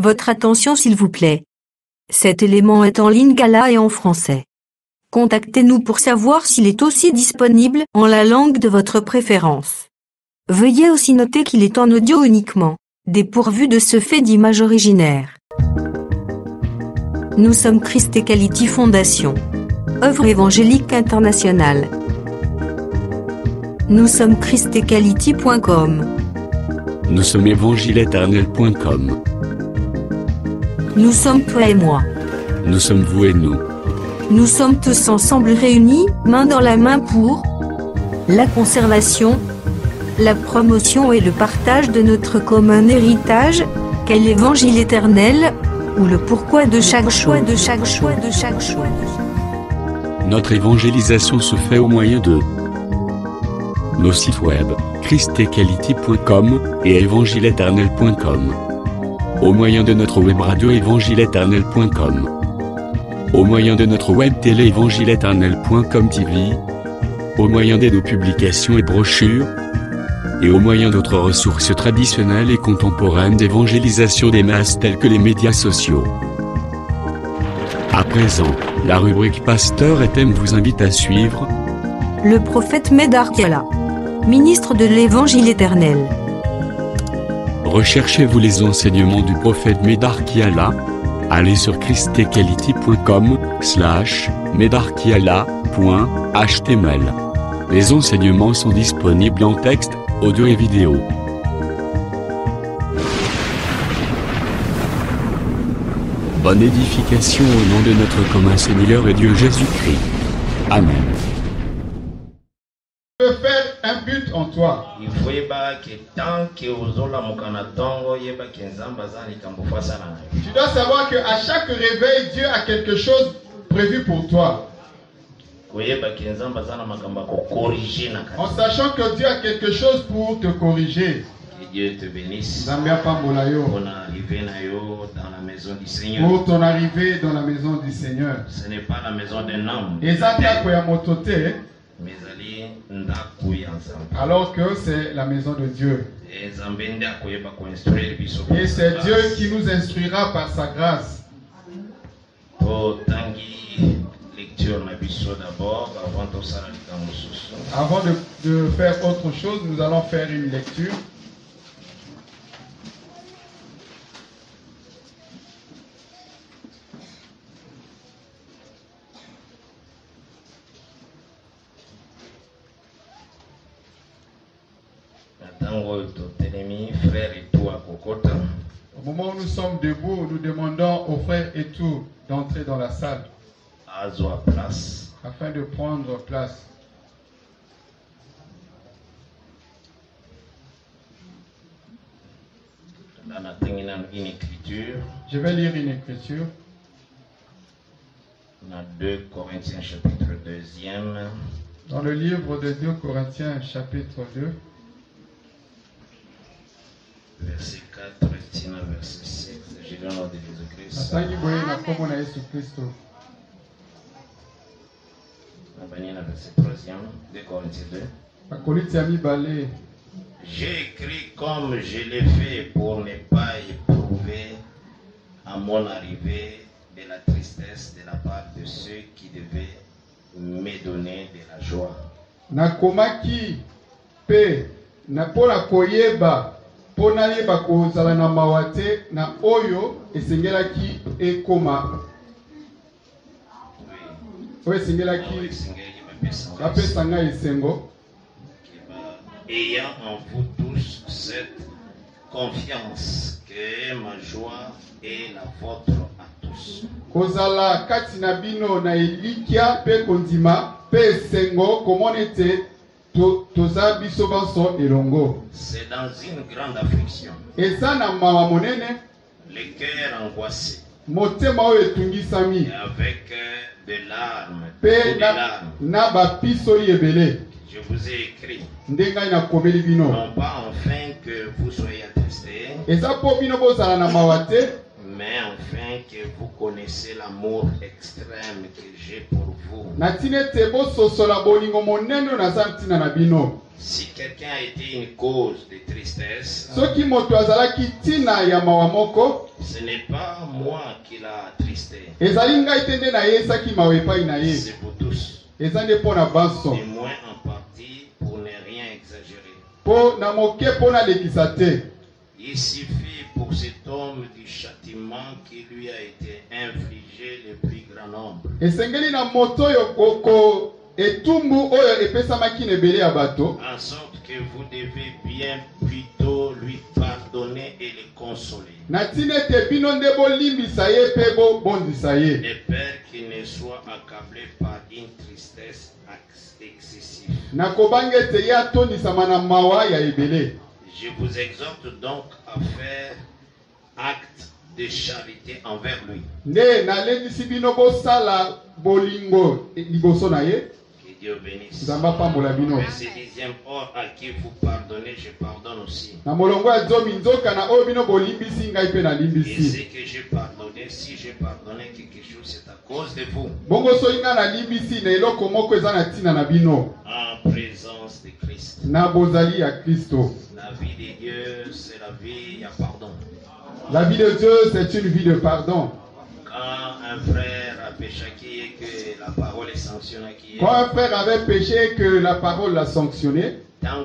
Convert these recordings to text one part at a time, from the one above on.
Votre attention s'il vous plaît. Cet élément est en lingala et en français. Contactez-nous pour savoir s'il est aussi disponible en la langue de votre préférence. Veuillez aussi noter qu'il est en audio uniquement, dépourvu de ce fait d'image originaire. Nous sommes Christ Equality Fondation. Œuvre évangélique internationale. Nous sommes christequality.com. Nous sommes évangileéternel.com. Nous sommes toi et moi. Nous sommes vous et nous. Nous sommes tous ensemble réunis, main dans la main pour la conservation, la promotion et le partage de notre commun héritage, qu'est l'évangile éternel, ou le pourquoi de chaque choix. Notre évangélisation se fait au moyen de nos sites web, christequality.com et évangileéternel.com. Au moyen de notre web radio évangileéternel.com. Au moyen de notre web télé évangileéternel.com TV. Au moyen de nos publications et brochures. Et au moyen d'autres ressources traditionnelles et contemporaines d'évangélisation des masses telles que les médias sociaux. À présent, la rubrique Pasteur et thème vous invite à suivre le prophète Médard Kiala, ministre de l'Évangile éternel. Recherchez-vous les enseignements du prophète Médard Kiala? Allez sur christequality.com/medarkiala.html. Les enseignements sont disponibles en texte, audio et vidéo. Bonne édification au nom de notre commun Seigneur et Dieu Jésus-Christ. Amen. Tu veux faire un but en toi. Il faut que tant que Tu dois savoir qu'à chaque réveil, Dieu a quelque chose prévu pour toi. En sachant que Dieu a quelque chose pour te corriger. Que Dieu te bénisse pour ton arrivée dans la maison du Seigneur. Pour ton arrivée dans la maison du Seigneur. Ce n'est pas la maison d'un homme. Alors que c'est la maison de Dieu. Et c'est Dieu qui nous instruira par sa grâce. Avant de faire autre chose, nous allons faire une lecture. Au moment où nous sommes debout, nous demandons aux frères et tout d'entrer dans la salle afin de prendre place. Je vais lire une écriture. Dans le livre de 2 Corinthiens, chapitre 2. Verset 4, verset 6. Je vais en de Jésus-Christ. Verset 3, 2 Corinthiens 2. J'ai écrit comme je l'ai fait pour ne pas éprouver à mon arrivée de la tristesse de la part de ceux qui devaient me donner de la joie. Nakomaki pe na pona koyeba pona yeba kozala na mawate na oyo esengelaki ekoma. Oui, esengelaki apesa nga esengo. Ayant en vous tous cette confiance que ma joie est la vôtre à tous. Kozala kati na bino na elikia pe kondima pe sengo komonete toza biso banso elongo. C'est dans une grande affliction. Eza na mawa monene. Le cœur angoissé. Motema oyo etungisami. Avec des larmes. Pe na ba pisoli ebele. Je vous ai écrit. Ndengai na komeli bino. Non pas enfin que vous soyez attristés. Eza po bino bozala na mawate. Mais enfin que vous connaissez l'amour extrême que j'ai pour vous. Si quelqu'un a été une cause de tristesse, ce n'est pas moi qui l'a attristé. C'est pour tous. Du moins en partie pour ne rien exagérer. Il suffit pour cet homme du châtiment qui lui a été infligé le plus grand nombre. En sorte que vous devez bien plutôt lui pardonner et le consoler. De peur qu'il ne soit accablé par une tristesse excessive. Je vous exhorte donc à faire acte de charité envers lui. Que Dieu bénisse. Mais ce dixième or à qui vous pardonnez, je pardonne aussi. Et ce que j'ai pardonné, si j'ai pardonné quelque chose, c'est à cause de vous. En présence de Christ. La vie de Dieu, c'est la vie, il y a pardon. La vie de Dieu, c'est une vie de pardon. Quand un frère a péché et que la parole est sanctionnée, quand un frère avait péché et que la parole l'a sanctionné, quand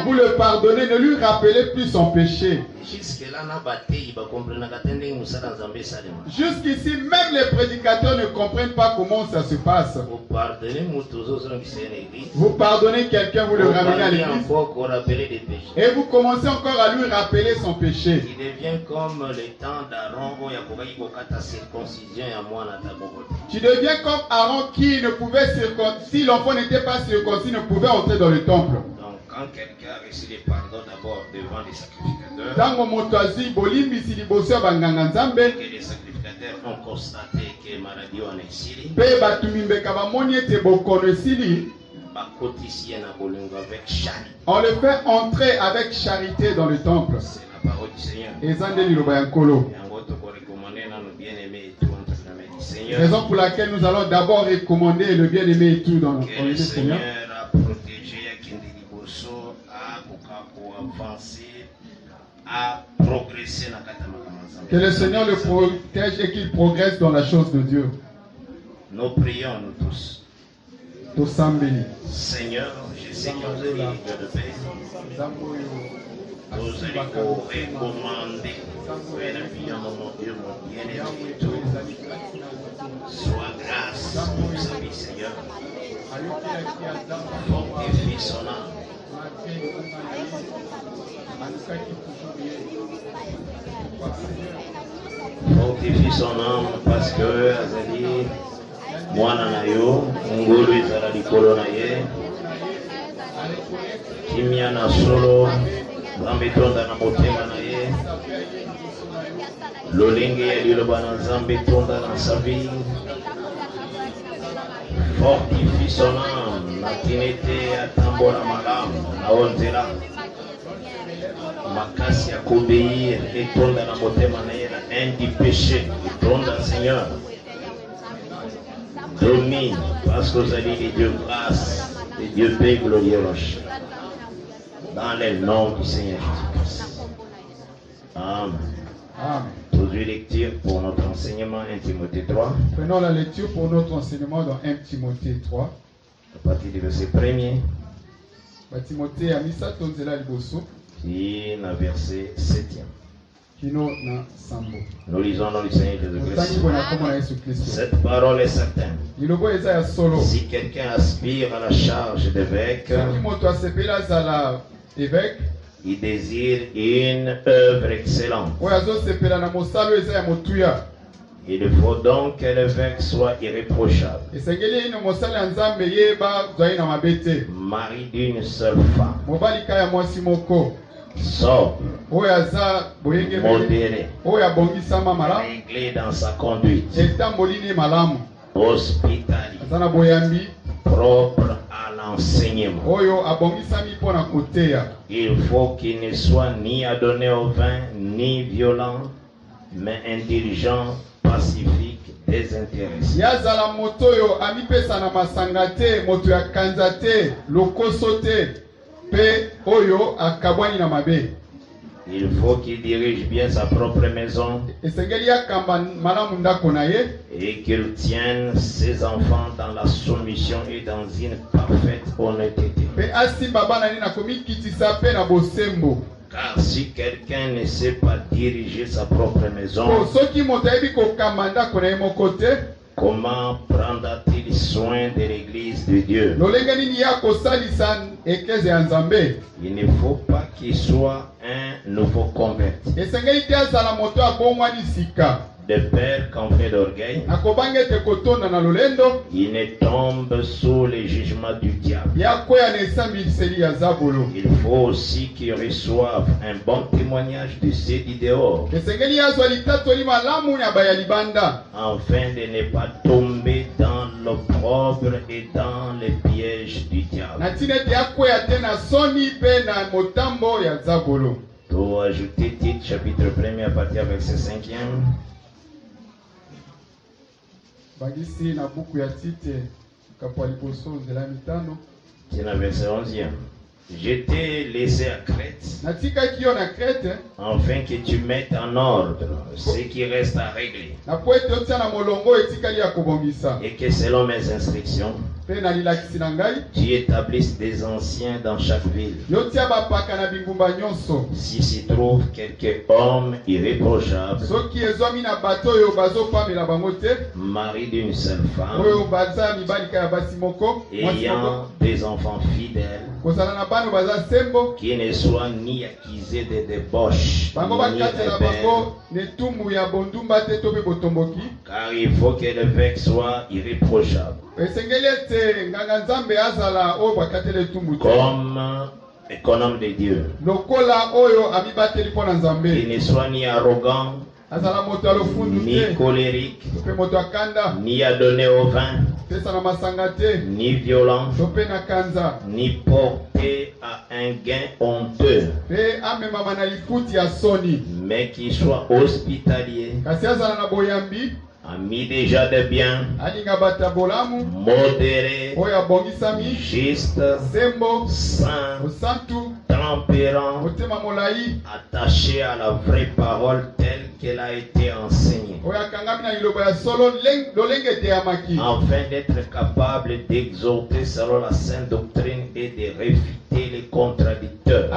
vous le pardonnez, ne lui rappelez plus son péché. Jusqu'ici, même les prédicateurs ne comprennent pas comment ça se passe. Vous pardonnez quelqu'un, vous le ramenez à l'église, et vous commencez encore à lui rappeler son péché. Il devient comme le temps d'Aaron où il y a circoncision et à moi. Tu deviens comme Aaron qui ne pouvait si l'enfant n'était pas circoncis, ne pouvait entrer dans le temple. Donc quand quelqu'un a reçu le pardon d'abord devant les sacrificateurs, que les sacrificateurs ont constaté que maladie en exil, on le fait entrer avec charité dans le temple. C'est la parole du Seigneur. Raison pour laquelle nous allons d'abord recommander le bien-aimé et tout dans le Seigneur a protégé à progresser. Que le Seigneur le protège et qu'il progresse dans la chose de Dieu. Nous prions, nous tous. Seigneur, je sais que vous êtes Dieu de paix. Nous allons recommander. Mon Dieu, mon bien-aimé, tout. Sois grâce pour sa vie, Seigneur. Fortifie son âme. Fortifie son âme parce que Azali, Mwana Nayo, Ngulu Izala Likolo Naye, Kimia na solo, Zambitonda na motema Naye, Lolenge ya Liloba na Zambitonda na sa vie. Fortifie son âme, na tinete ya tambola malamu, na onzela. Makasi ya kobéir, etonda na motema na ye na haine du péché, etonda Seigneur. Domine, parce que vous avez les dieux grâce, les dieux paix glorieux. Dans le nom du Seigneur Jésus-Christ. Amen. Amen. Aujourd'hui, lecture pour notre enseignement 1 Timothée 3. Prenons la lecture pour notre enseignement dans 1 Timothée 3. À partir du verset 1er. Timothée a mis ça tonzela liboso. Qui est le verset 7e. Nous lisons dans le Seigneur Jésus-Christ. Cette parole est certaine. Si quelqu'un aspire à la charge d'évêque, il désire une œuvre excellente. Il faut donc que l'évêque soit irréprochable, mari d'une seule femme, sobre, modéré, réglé dans sa conduite, hospitalier, propre à l'enseignement. Il faut qu'il ne soit ni adonné au vin, ni violent, mais intelligent, pacifique, désintéressé. Il faut qu'il dirige bien sa propre maison et qu'il tienne ses enfants dans la soumission et dans une parfaite honnêteté. Car si quelqu'un ne sait pas diriger sa propre maison, comment prendra-t-il soin de l'église de Dieu? Il ne faut pas qu'il soit un nouveau converti. De peur qu'enflé d'orgueil, il ne tombe sous le jugement du diable. Il faut aussi qu'il reçoive un bon témoignage de ceux du dehors, afin de ne pas tomber dans l'opprobre et dans les pièges du diable. Pour ajouter titre, chapitre 1er à partir du verset 5e. C'est le verset 11e. Je t'ai laissé à Crète, afin que tu mettes en ordre ce qui reste à régler, et que selon mes instructions, tu établisses des anciens dans chaque ville. Si s'y trouve quelque homme irréprochable, mari d'une seule femme, ayant des enfants fidèles, qui ne soit ni accusé de débauche, ni rebelle, car il faut que l'évêque soit irréprochable, comme un homme de Dieu, qui ne soit ni arrogant, ni colérique, ni adonné au vin, ni violent, ni porté à un gain honteux, mais qui soit hospitalier, ami déjà de bien, modéré, juste, saint, tempérant, attaché à la vraie parole telle qu'elle a été enseignée, afin d'être capable d'exhorter selon la sainte doctrine et de réfuter les contradicteurs.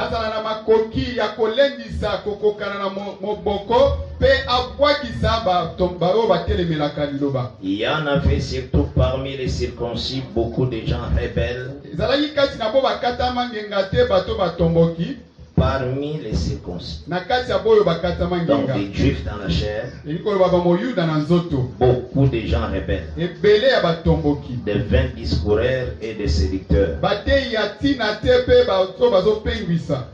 Il y en avait surtout parmi les circoncis beaucoup de gens rebelles. Parmi les circoncis, donc des juifs dans la chair, beaucoup de gens rebelles, de vains discoureurs et de séducteurs,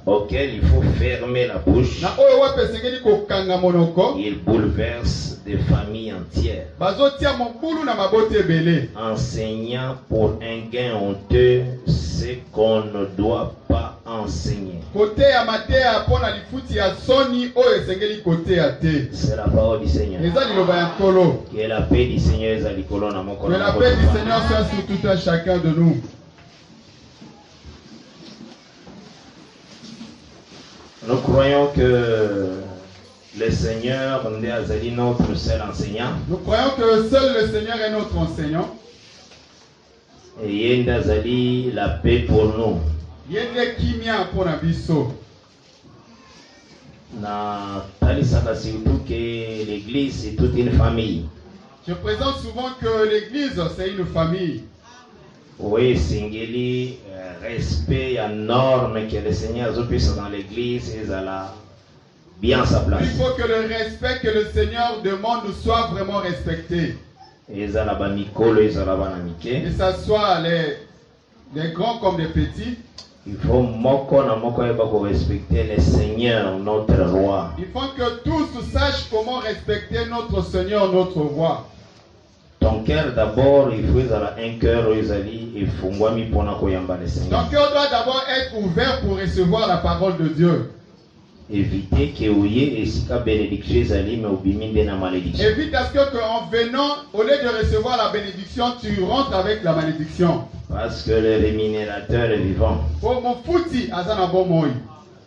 auxquels il faut fermer la bouche. Ils bouleversent des familles entières, enseignant pour un gain honteux ce qu'on ne doit pas enseigner. C'est la parole du Seigneur. Que la paix du Seigneur soit sur tout un chacun de nous. Nous croyons que le Seigneur est notre seul enseignant. Nous croyons que seul le Seigneur est notre enseignant. Et il la paix pour nous. Surtout que l'église c'est toute une famille. Je présente souvent que l'église c'est une famille. Oui, Singeli, respect et normes que le Seigneur a puisse dans l'église et bien sa place. Il faut que le respect que le Seigneur demande soit vraiment respecté. Et ça soit les grands comme les petits. Il faut respecter le Seigneur, notre roi. Il faut que tous sachent comment respecter notre Seigneur, notre roi. Ton cœur d'abord, il faut un cœur et fungwami pona koyamba le Seigneur. Ton cœur doit d'abord être ouvert pour recevoir la parole de Dieu. Évitez que ouye et sika bénédiction ezali mais obiminde na malédiction. Évite à ce que en venant, au lieu de recevoir la bénédiction, tu rentres avec la malédiction. Parce que le rémunérateur est vivant. Pour mon fouti, azana bon moi.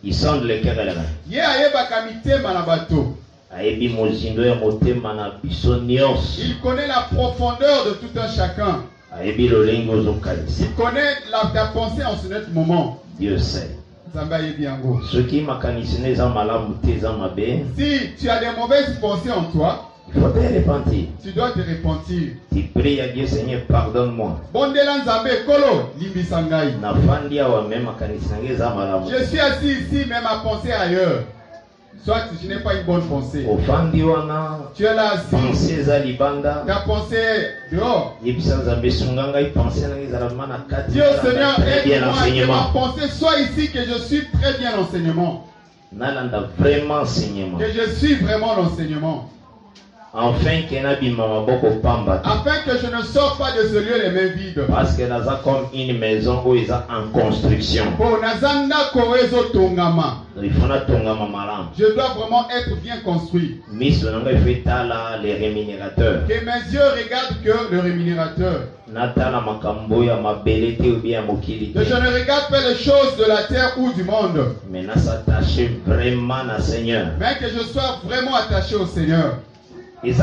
Il sonde le cœur là. Ye ayeba kamite manabato. Ayebi mozindo ya motema na biso nyonso. Il connaît la profondeur de tout un chacun. Ayebi lolengo ozokalisa. Il connaît ta pensée en ce moment. Dieu sait. Si tu as des mauvaises pensées en toi, il faut te repentir. Tu dois te repentir. Tu pries à Dieu, Seigneur, pardonne-moi. Je suis assis ici, mais ma pensée ailleurs. Soit je n'ai pas une bonne pensée. Tu es là assis. Ta pensée dehors. Dieu Seigneur, aide-moi que ma pensée soit ici, que je suis très bien l'enseignement. Que je suis vraiment l'enseignement. Afin que je ne sors pas de ce lieu les mains vides. Parce que nous avons comme une maison où ils sont en construction. Je dois vraiment être bien construit. Les rémunérateurs. Que mes yeux regardent que le rémunérateur. Que je ne regarde pas les choses de la terre ou du monde. Mais que je sois vraiment attaché au Seigneur. Il y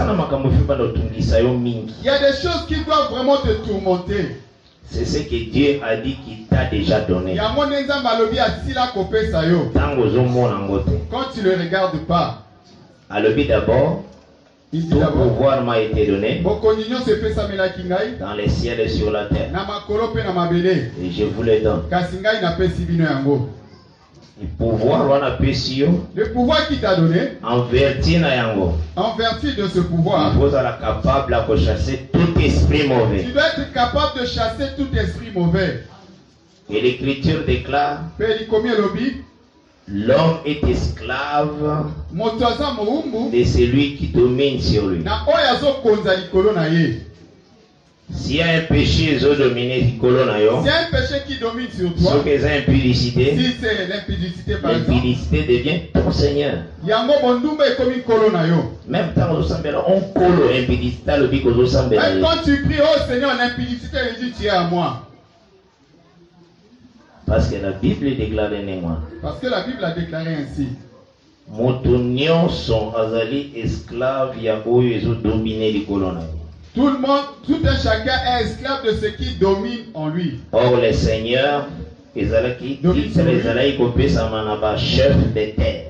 a des choses qui doivent vraiment te tourmenter. C'est ce que Dieu a dit qu'il t'a déjà donné. Quand tu ne le regardes pas, d'abord, tout pouvoir m'a été donné dans les ciels et sur la terre. Et je vous le donne. Le pouvoir qu'il t'a donné, en vertu de ce pouvoir, vous êtes capable de chasser tout esprit mauvais. Tu dois être capable de chasser tout esprit mauvais. Et l'Écriture déclare: l'homme est esclave de celui qui domine sur lui. S'il y a un péché, s'il y a un péché qui domine sur toi, si c'est si c'est l'impudicité, par exemple, l'impudicité devient ton Seigneur. Même quand tu pries, oh Seigneur, l'impudicité, il dit, tu es à moi. Parce que la Bible déclare moi. Parce que la Bible a déclaré ainsi. Moutonions sont azali esclaves, il y a où ils ont dominé les colonnes. Tout le monde, tout un chacun est esclave de ce qui domine en lui. Or, le Seigneur, chef de terre,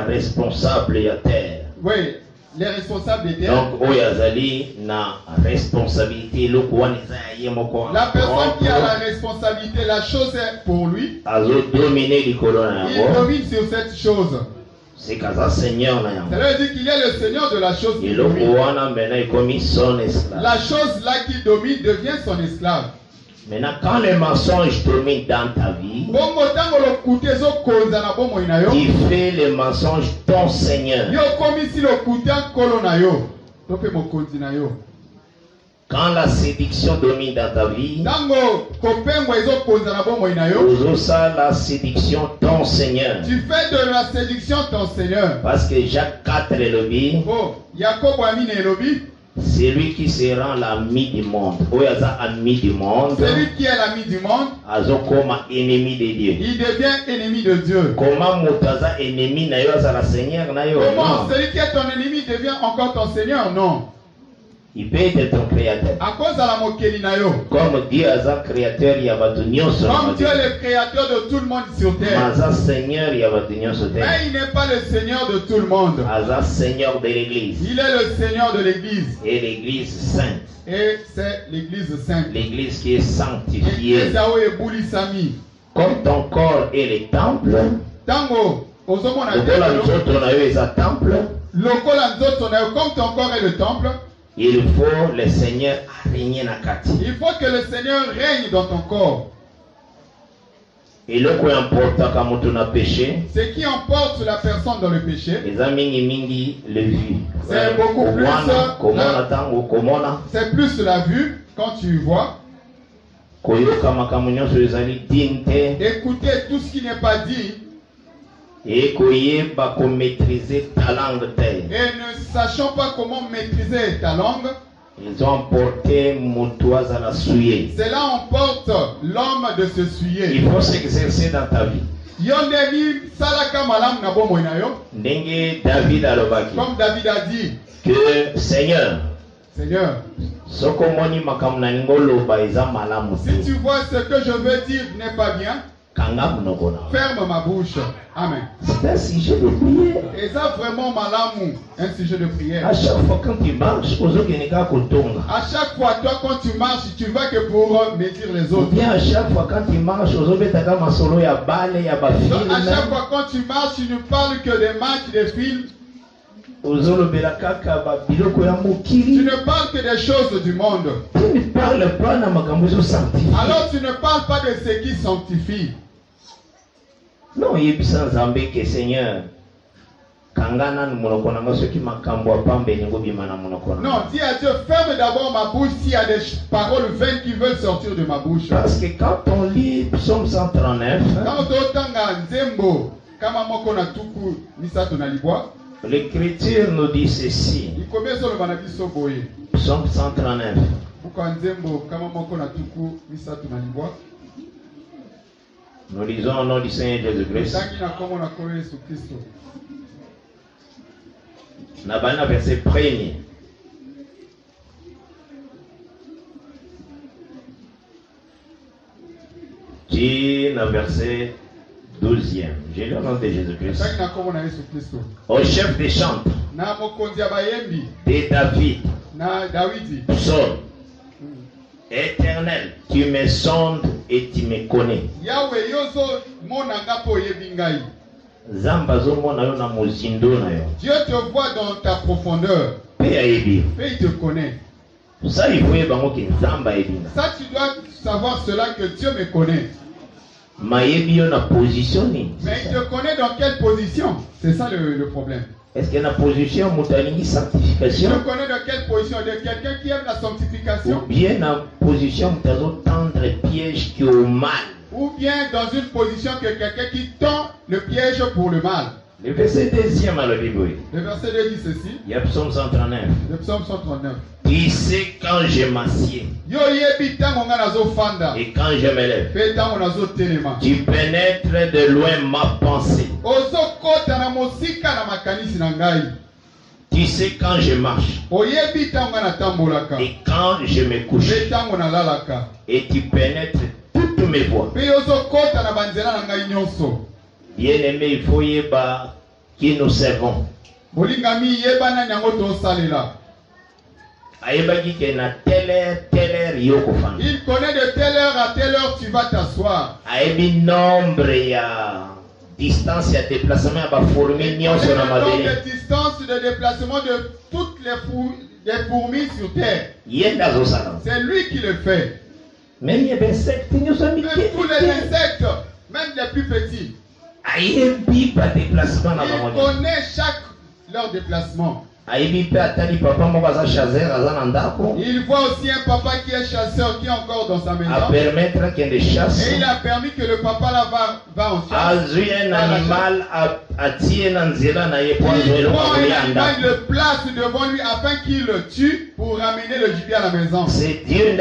responsable de terre. Oui, les responsables de terre. Donc, na responsabilité. La personne qui a la responsabilité, la chose est pour lui. Il domine sur cette chose. C'est qu'un Seigneur. Ça veut dire qu'il y a le Seigneur de la chose qui domine. La chose là qui domine devient son esclave. Maintenant, quand le mensonge domine dans ta vie, tu fais le mensonge ton Seigneur. Quand la séduction domine dans ta vie, la séduction ton Seigneur. Tu fais de la séduction ton Seigneur. Parce que Jacques 4 est le c'est lui qui se rend l'ami du monde. Ami du monde. Celui qui est l'ami du monde. Ennemi de Dieu. Il devient ennemi de Dieu. Comment ennemi Seigneur? Comment celui qui est ton ennemi devient encore ton Seigneur? Non. Il peut être ton créateur. À cause de la moquerie nayo. Comme Dieu est le créateur, il y a Comme Dieu est le créateur de tout le monde sur terre. Seigneur, il y a mais il n'est pas le Seigneur de tout le monde. Seigneur de l'église. Il est le Seigneur de l'église. Et l'église sainte. Et c'est l'église sainte. L'église qui est sanctifiée. Comme ton corps est le temple. Tango. Comme ton corps est le temple. Il faut le Seigneur régner dans Kati. Il faut que le Seigneur règne dans ton corps. Et le qui importe quand on a péché, ce qui emporte sur la personne dans le péché, c'est beaucoup plus c'est plus la vue quand tu vois. Écoutez tout ce qui n'est pas dit. Et ne sachant pas comment maîtriser ta langue, ils ont emporté Moutoise à la souiller. Cela emporte l'homme de se souiller. Il faut s'exercer dans ta vie. Comme David a dit que Seigneur, si tu vois ce que je veux dire n'est pas bien, ferme ma bouche. Amen. C'est un sujet de prière. Et ça vraiment malamu, un sujet de prière. À chaque fois quand tu marches, à chaque fois toi quand tu marches, tu vas que pour médire les autres. Bien à chaque fois quand tu marches, à chaque fois quand tu marches, tu ne parles que des matchs, des films. Tu ne parles que des choses du monde. Tu ne parles pas alors tu ne parles pas de ce qui sanctifie. Non, il y a Zambé que Seigneur. Non, dis à Dieu, ferme d'abord ma bouche s'il y a des paroles vaines qui veulent sortir de ma bouche. Parce que quand on lit Psaume 139, l'Écriture nous dit ceci. Psaume 139. Nous lisons au nom du Seigneur Jésus-Christ. Nabana verset 1er. Dit dans verset 12e. J'ai lu au nom de Jésus-Christ. Au chef des chants de David. Psaume. Éternel, tu me sondes et tu me connais. Dieu te voit dans ta profondeur. Et il te connaît. Ça, tu dois savoir cela que Dieu me connaît. Mais il te connaît dans quelle position? C'est ça le problème. Est-ce qu'il y a une position sanctification? Je connais dans quelle position? De quelqu'un qui aime la sanctification? Ou bien dans une position tendre piège qui est au mal? Ou bien dans une position que quelqu'un qui tend le piège pour le mal? Le verset 2e à la Bible. Le verset 2 dit ceci. Il y a Psaume 139. Le Psaume 139. Tu sais quand je m'assieds. Et quand je me lève. Tu pénètres de loin ma pensée. Tu sais quand je marche. Et quand je me couche. Et tu pénètres toutes mes voies. Bien aimé, il faut y avoir qui nous servons. Il connaît de telle heure à telle heure tu vas t'asseoir. Nombre il y a distance, il y a déplacement, il y a fourmis, de distance de déplacement de toutes les fourmis sur terre. C'est lui qui le fait. Même les insectes, tous les insectes, même les plus petits. Il connaît leur déplacement. Il voit aussi un papa qui est chasseur qui est encore dans sa maison. Et il a permis que le papa là va en chasse. Il le place devant lui afin qu'il le tue pour ramener le gibier à la maison. C'est Dieu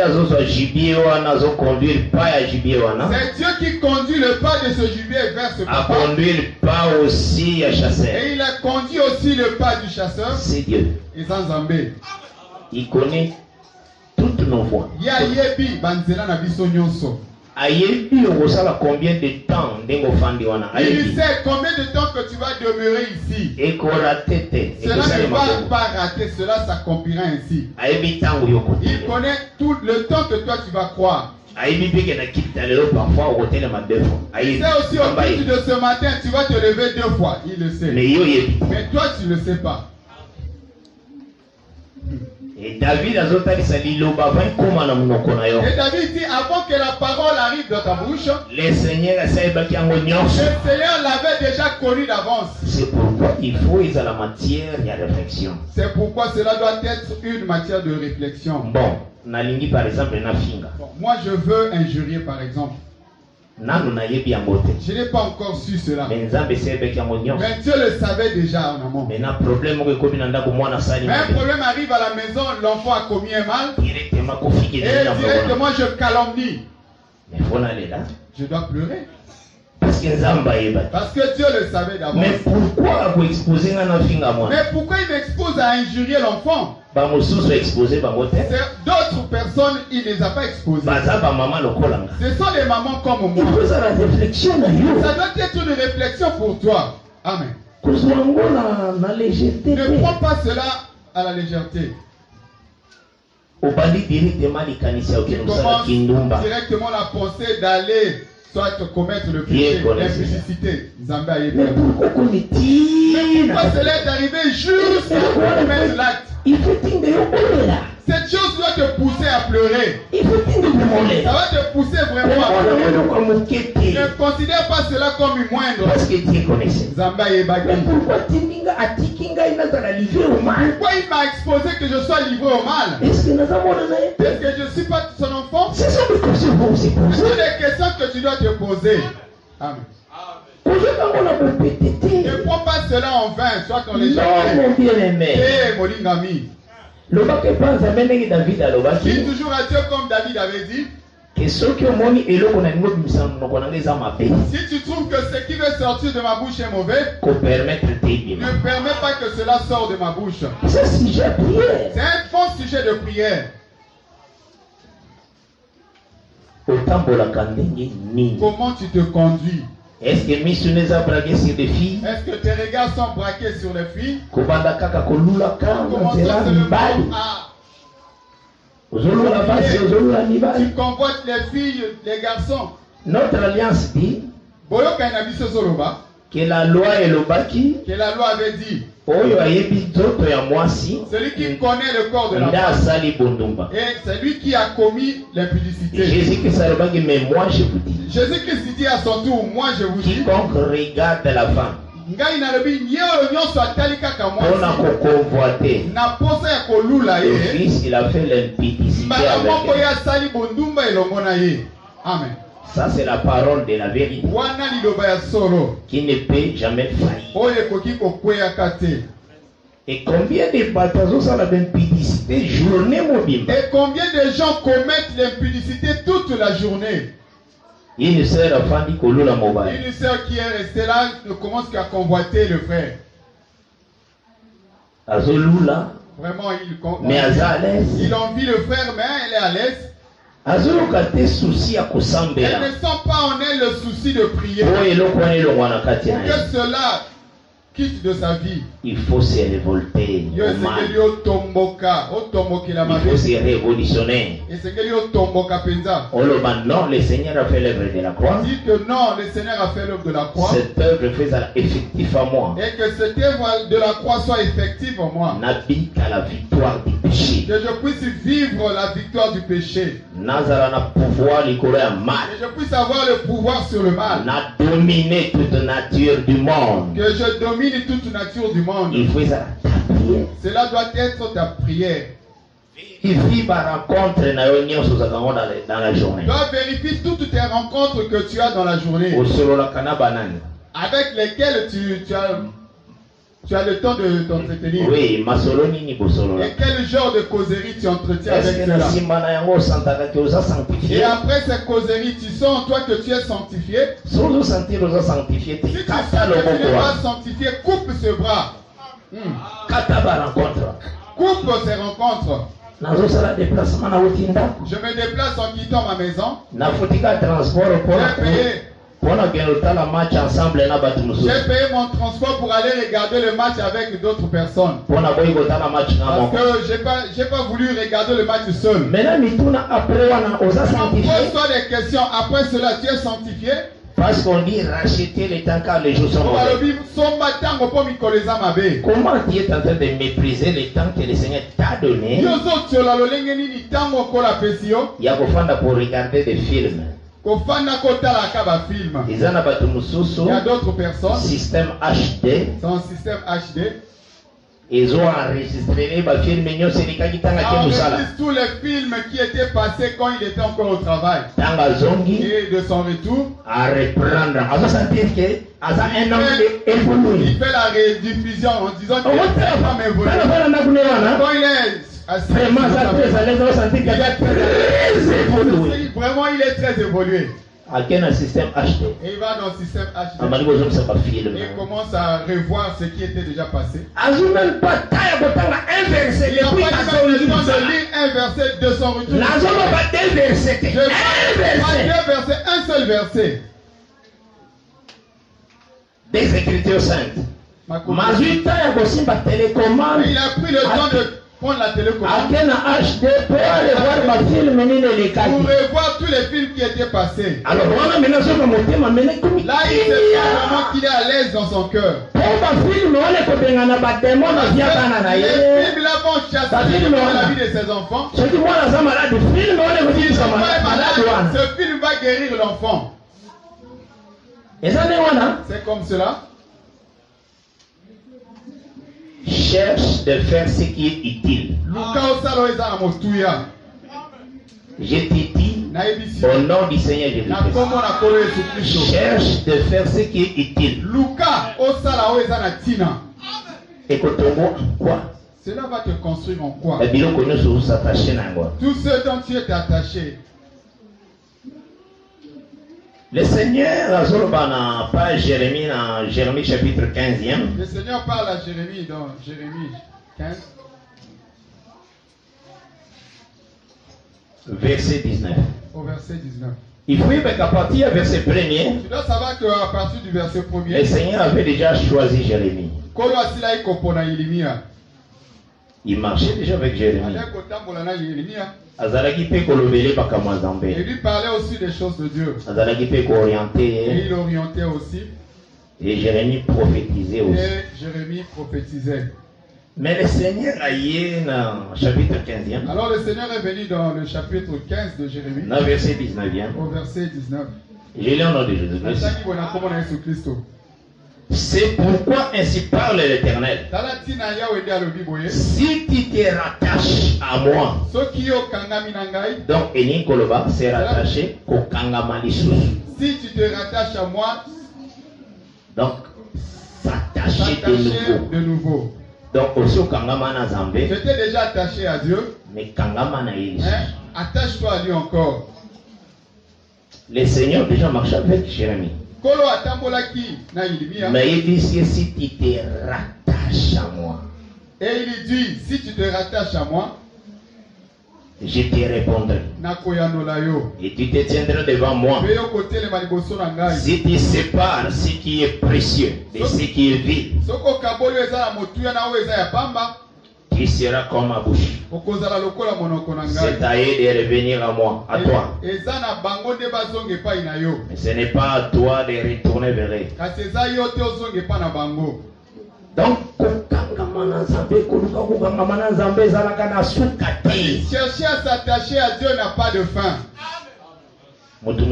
qui conduit le pas de ce gibier vers ce papa. Aussi à chasser. Et il a conduit aussi le pas du chasseur. C'est Dieu. Il connaît toutes nos voies. Il sait combien de temps que tu vas demeurer ici. Cela ne va pas rater, cela s'accomplira ainsi. Il connaît tout le temps que toi tu vas croire. Il sait aussi au titre de ce matin tu vas te lever 2 fois. Il le sait. Mais toi tu ne le sais pas. Et David dit, avant que la parole arrive dans ta bouche, le Seigneur l'avait déjà connu d'avance. C'est pourquoi il faut la matière de réflexion. C'est pourquoi cela doit être une matière de réflexion. Bon, par exemple, moi je veux injurier par exemple. Je n'ai pas encore su cela. Mais Dieu le savait déjà en amont. Mais un problème arrive à la maison, l'enfant a commis un mal. Et directement je calomnie. Je dois pleurer. Parce que Dieu le savait d'abord. Mais pourquoi vous exposez un enfant à moi? Mais pourquoi il m'expose à injurier l'enfant? D'autres personnes, il ne les a pas exposées. Ce sont des mamans comme moi. Ça doit être une réflexion pour toi. Amen. Ne prends pas cela à la légèreté. Tu commences directement la pensée d'aller soit commettre le péché, l'impudicité. Mais pourquoi cela est arrivé juste pour commettre l'acte? Cette chose doit te pousser à pleurer. Ça va te pousser vraiment à pleurer. Ne considère pas cela comme une moindre. Parce que Dieu connaissait. Pourquoi il m'a exposé que je sois livré au mal? Est-ce que je ne suis pas son enfant? Ce sont des questions que tu dois te poser. Amen. Ne prends pas cela en vain, soit ton légèreté. Non, mon bien-aimé. Mon lingami. Si toujours à Dieu comme David avait dit. Si tu trouve que ce qui veut sortir de ma bouche est mauvais, ne permets pas que cela sorte de ma bouche. C'est un bon sujet de prière. Comment tu te conduis? Est-ce que Missionnaires a braqué sur des filles? Est-ce que tes regards sont braqués sur les filles? Commençons tu convoites les filles, les garçons. Notre alliance dit que la loi est le baki. Que la loi avait dit. Celui qui connaît le corps de la femme. Et c'est lui qui a commis l'impudicité. Jésus-Christ dit à son tour, moi je vous dis. Quiconque regarde la femme. Le fils, il a fait l'impudicité avec elle. Amen. Ça c'est la parole de la vérité qui ne peut jamais faillir. Et combien de batailles sont la l'impudicité journée mobile? Et combien de gens commettent l'impudicité toute la journée? Une sœur qui est restée là ne commence qu'à convoiter le frère. Vraiment, il envie le frère, mais elle est à l'aise. Elle ne sent pas en elle le souci de prier. Pour que cela quitte de sa vie. Il faut se révolter. Il faut se révolutionner. Non, le Seigneur a fait l'œuvre de la croix. Dit que non, le Seigneur a fait l'œuvre de la croix. Cette œuvre fait effective en moi. Et que cette œuvre de la croix soit effective en moi. N'habite qu'à la victoire du péché. Que je puisse vivre la victoire du péché. Et je puisse avoir le pouvoir sur le mal. Dominer toute nature du monde. Que je domine toute nature du monde. Il faut ça. Cela doit être ta prière. Il vit par rencontre dans la journée. Tu dois vérifier toutes tes rencontres que tu as dans la journée. Avec lesquelles tu as le temps de t'entretenir. Oui, et quel genre de causerie tu entretiens avec cela? Et après ces causeries, tu sens toi que tu es sanctifié. Si tu sens que tu n'es pas sanctifié, coupe ce bras. Coupe ces rencontres. Je me déplace en quittant ma maison. J'ai payé mon transport pour aller regarder le match avec d'autres personnes. Parce que j'ai pas voulu regarder le match seul. Pose-toi des questions. Après cela, tu es sanctifié. Parce qu'on dit racheter le temps car les jours sont mauvais. Comment tu es en train de mépriser le temps que le Seigneur t'a donné? Il y a pour regarder des films. Il y a d'autres personnes. Système HD. C'est un système HD. Ils ont enregistré les films. Tous les films qui étaient passés quand il était encore au travail. Et de son retour, à reprendre. Il fait la rediffusion en disant que la femme évolue. Quand il est assis, vraiment il est très évolué. Un système HD. Et il va dans le système HD. Et commence à revoir ce qui était déjà passé. Il n'a pas eu de lire un verset de son retour. Pas deux versets, un seul verset. Des Écritures saintes. Il a pris le temps de prendre la télécommande pour revoir tous les films qui étaient passés. Alors, là, il sait vraiment qu'il est à l'aise dans son cœur. Les films là vont chasser la vie de ses enfants. Ce film va guérir l'enfant. C'est comme cela. Cherche de faire ce qui est utile. Je te dis au nom du Seigneur Jésus-Christ. Cherche de faire ce qui est utile. Écoute-moi, quoi? Cela va te construire en quoi? Tout ce dont tu es attaché. Le Seigneur dans page Jérémie, dans Jérémie chapitre 15e. Le Seigneur parle à Jérémie dans Jérémie 15. Verset 19. Au verset 19. Il faut qu'à partir du verset 1er. Tu dois savoir qu'à partir du verset 1er. Le Seigneur avait déjà choisi Jérémie. Il marchait déjà avec Jérémie. Et lui parlait aussi des choses de Dieu. Et il orientait aussi. Et Jérémie prophétisait aussi. Et Jérémie prophétisait. Mais le Seigneur a eu dans chapitre 15e. Alors le Seigneur est venu dans le chapitre 15 de Jérémie. Dans le verset 19e. Au verset 19. Je lis au nom de Jésus-Christ. C'est pourquoi ainsi parle l'Éternel. Si tu te rattaches à moi, donc Enin Koloba s'est rattaché au Kangamalisus. Si tu te rattaches à moi, donc s'attacher de nouveau. Donc aussi au Kangamana Zambé. J'étais déjà attaché à Dieu. Mais Kangamana Elis. Attache-toi à lui encore. Le Seigneur déjà marché avec Jérémie. Mais il dit si tu te rattaches à moi. Et il dit si tu te rattaches à moi, je te répondrai. Et tu te tiendras devant moi. Si tu sépares ce qui est précieux de ce qui est vil, tu seras comme ma bouche. C'est à eux de revenir à moi, à toi. Mais ce n'est pas à toi de retourner vers eux. Donc, chercher à s'attacher à Dieu n'a pas de fin. D'autres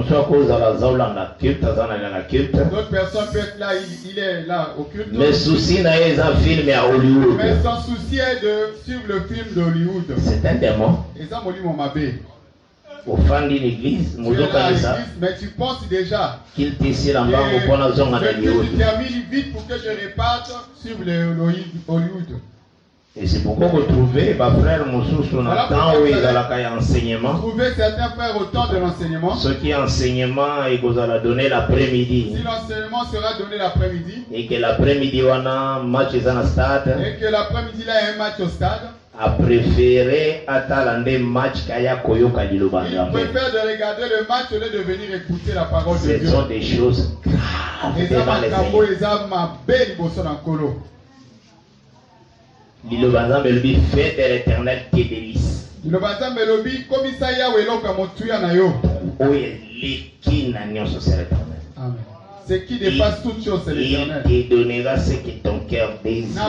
personnes peuvent être là, il est là au culte. Mais souci n'a pas un film à Hollywood. Mais son souci est de suivre le film d'Hollywood. C'est un démon. Et ça m'a dit mon mabé. Au fond d'une église, mais tu penses déjà qu'il t'essaie en bas au point de zone à Hollywood. Tu termines vite pour que je réparte sur le Hollywood. Et c'est pourquoi vous trouvez, frère Moussou, sur le temps où il y a enseignement. Trouvez certains frères au temps de l'enseignement. Ce qui est enseignement, il vous a donné l'après-midi. Si l'enseignement sera donné l'après-midi. Et que l'après-midi, on a un match dans le stade. Et que l'après-midi, là, il y a un match au stade. A préféré attendre match Kaya Koyoka di Lobanga. Il préfère de regarder le match au lieu de venir écouter la parole de Dieu. Ce sont des choses graves devant les Seigneurs. L'Ilobazan Melobi fait de l'Éternel tes délices. L'Ilobazan Melobi comme ça Yahweh l'homme comme tu y en a yo. Oui, l'équine n'a rien sur l'Éternel. Amen. Ce qui dépasse toute chose, c'est l'Éternel. Il te donnera ce que ton cœur désire.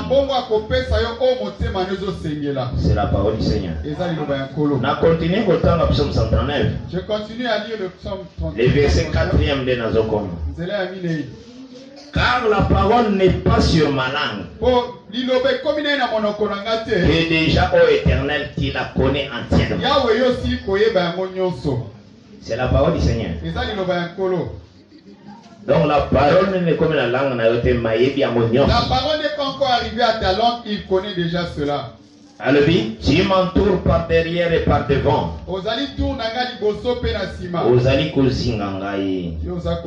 C'est la parole du Seigneur. On continue au temps de psaume 139. Je continue à lire le psaume 39. Le verset 4e de Nazokom. Car la parole n'est pas sur ma langue. Et déjà, ô Éternel, tu la connais entièrement. C'est la parole du Seigneur. Donc la parole n'est comme la langue. La parole n'est pas encore arrivée à ta langue, il connaît déjà cela. Alors, tu m'entoures par derrière et par devant.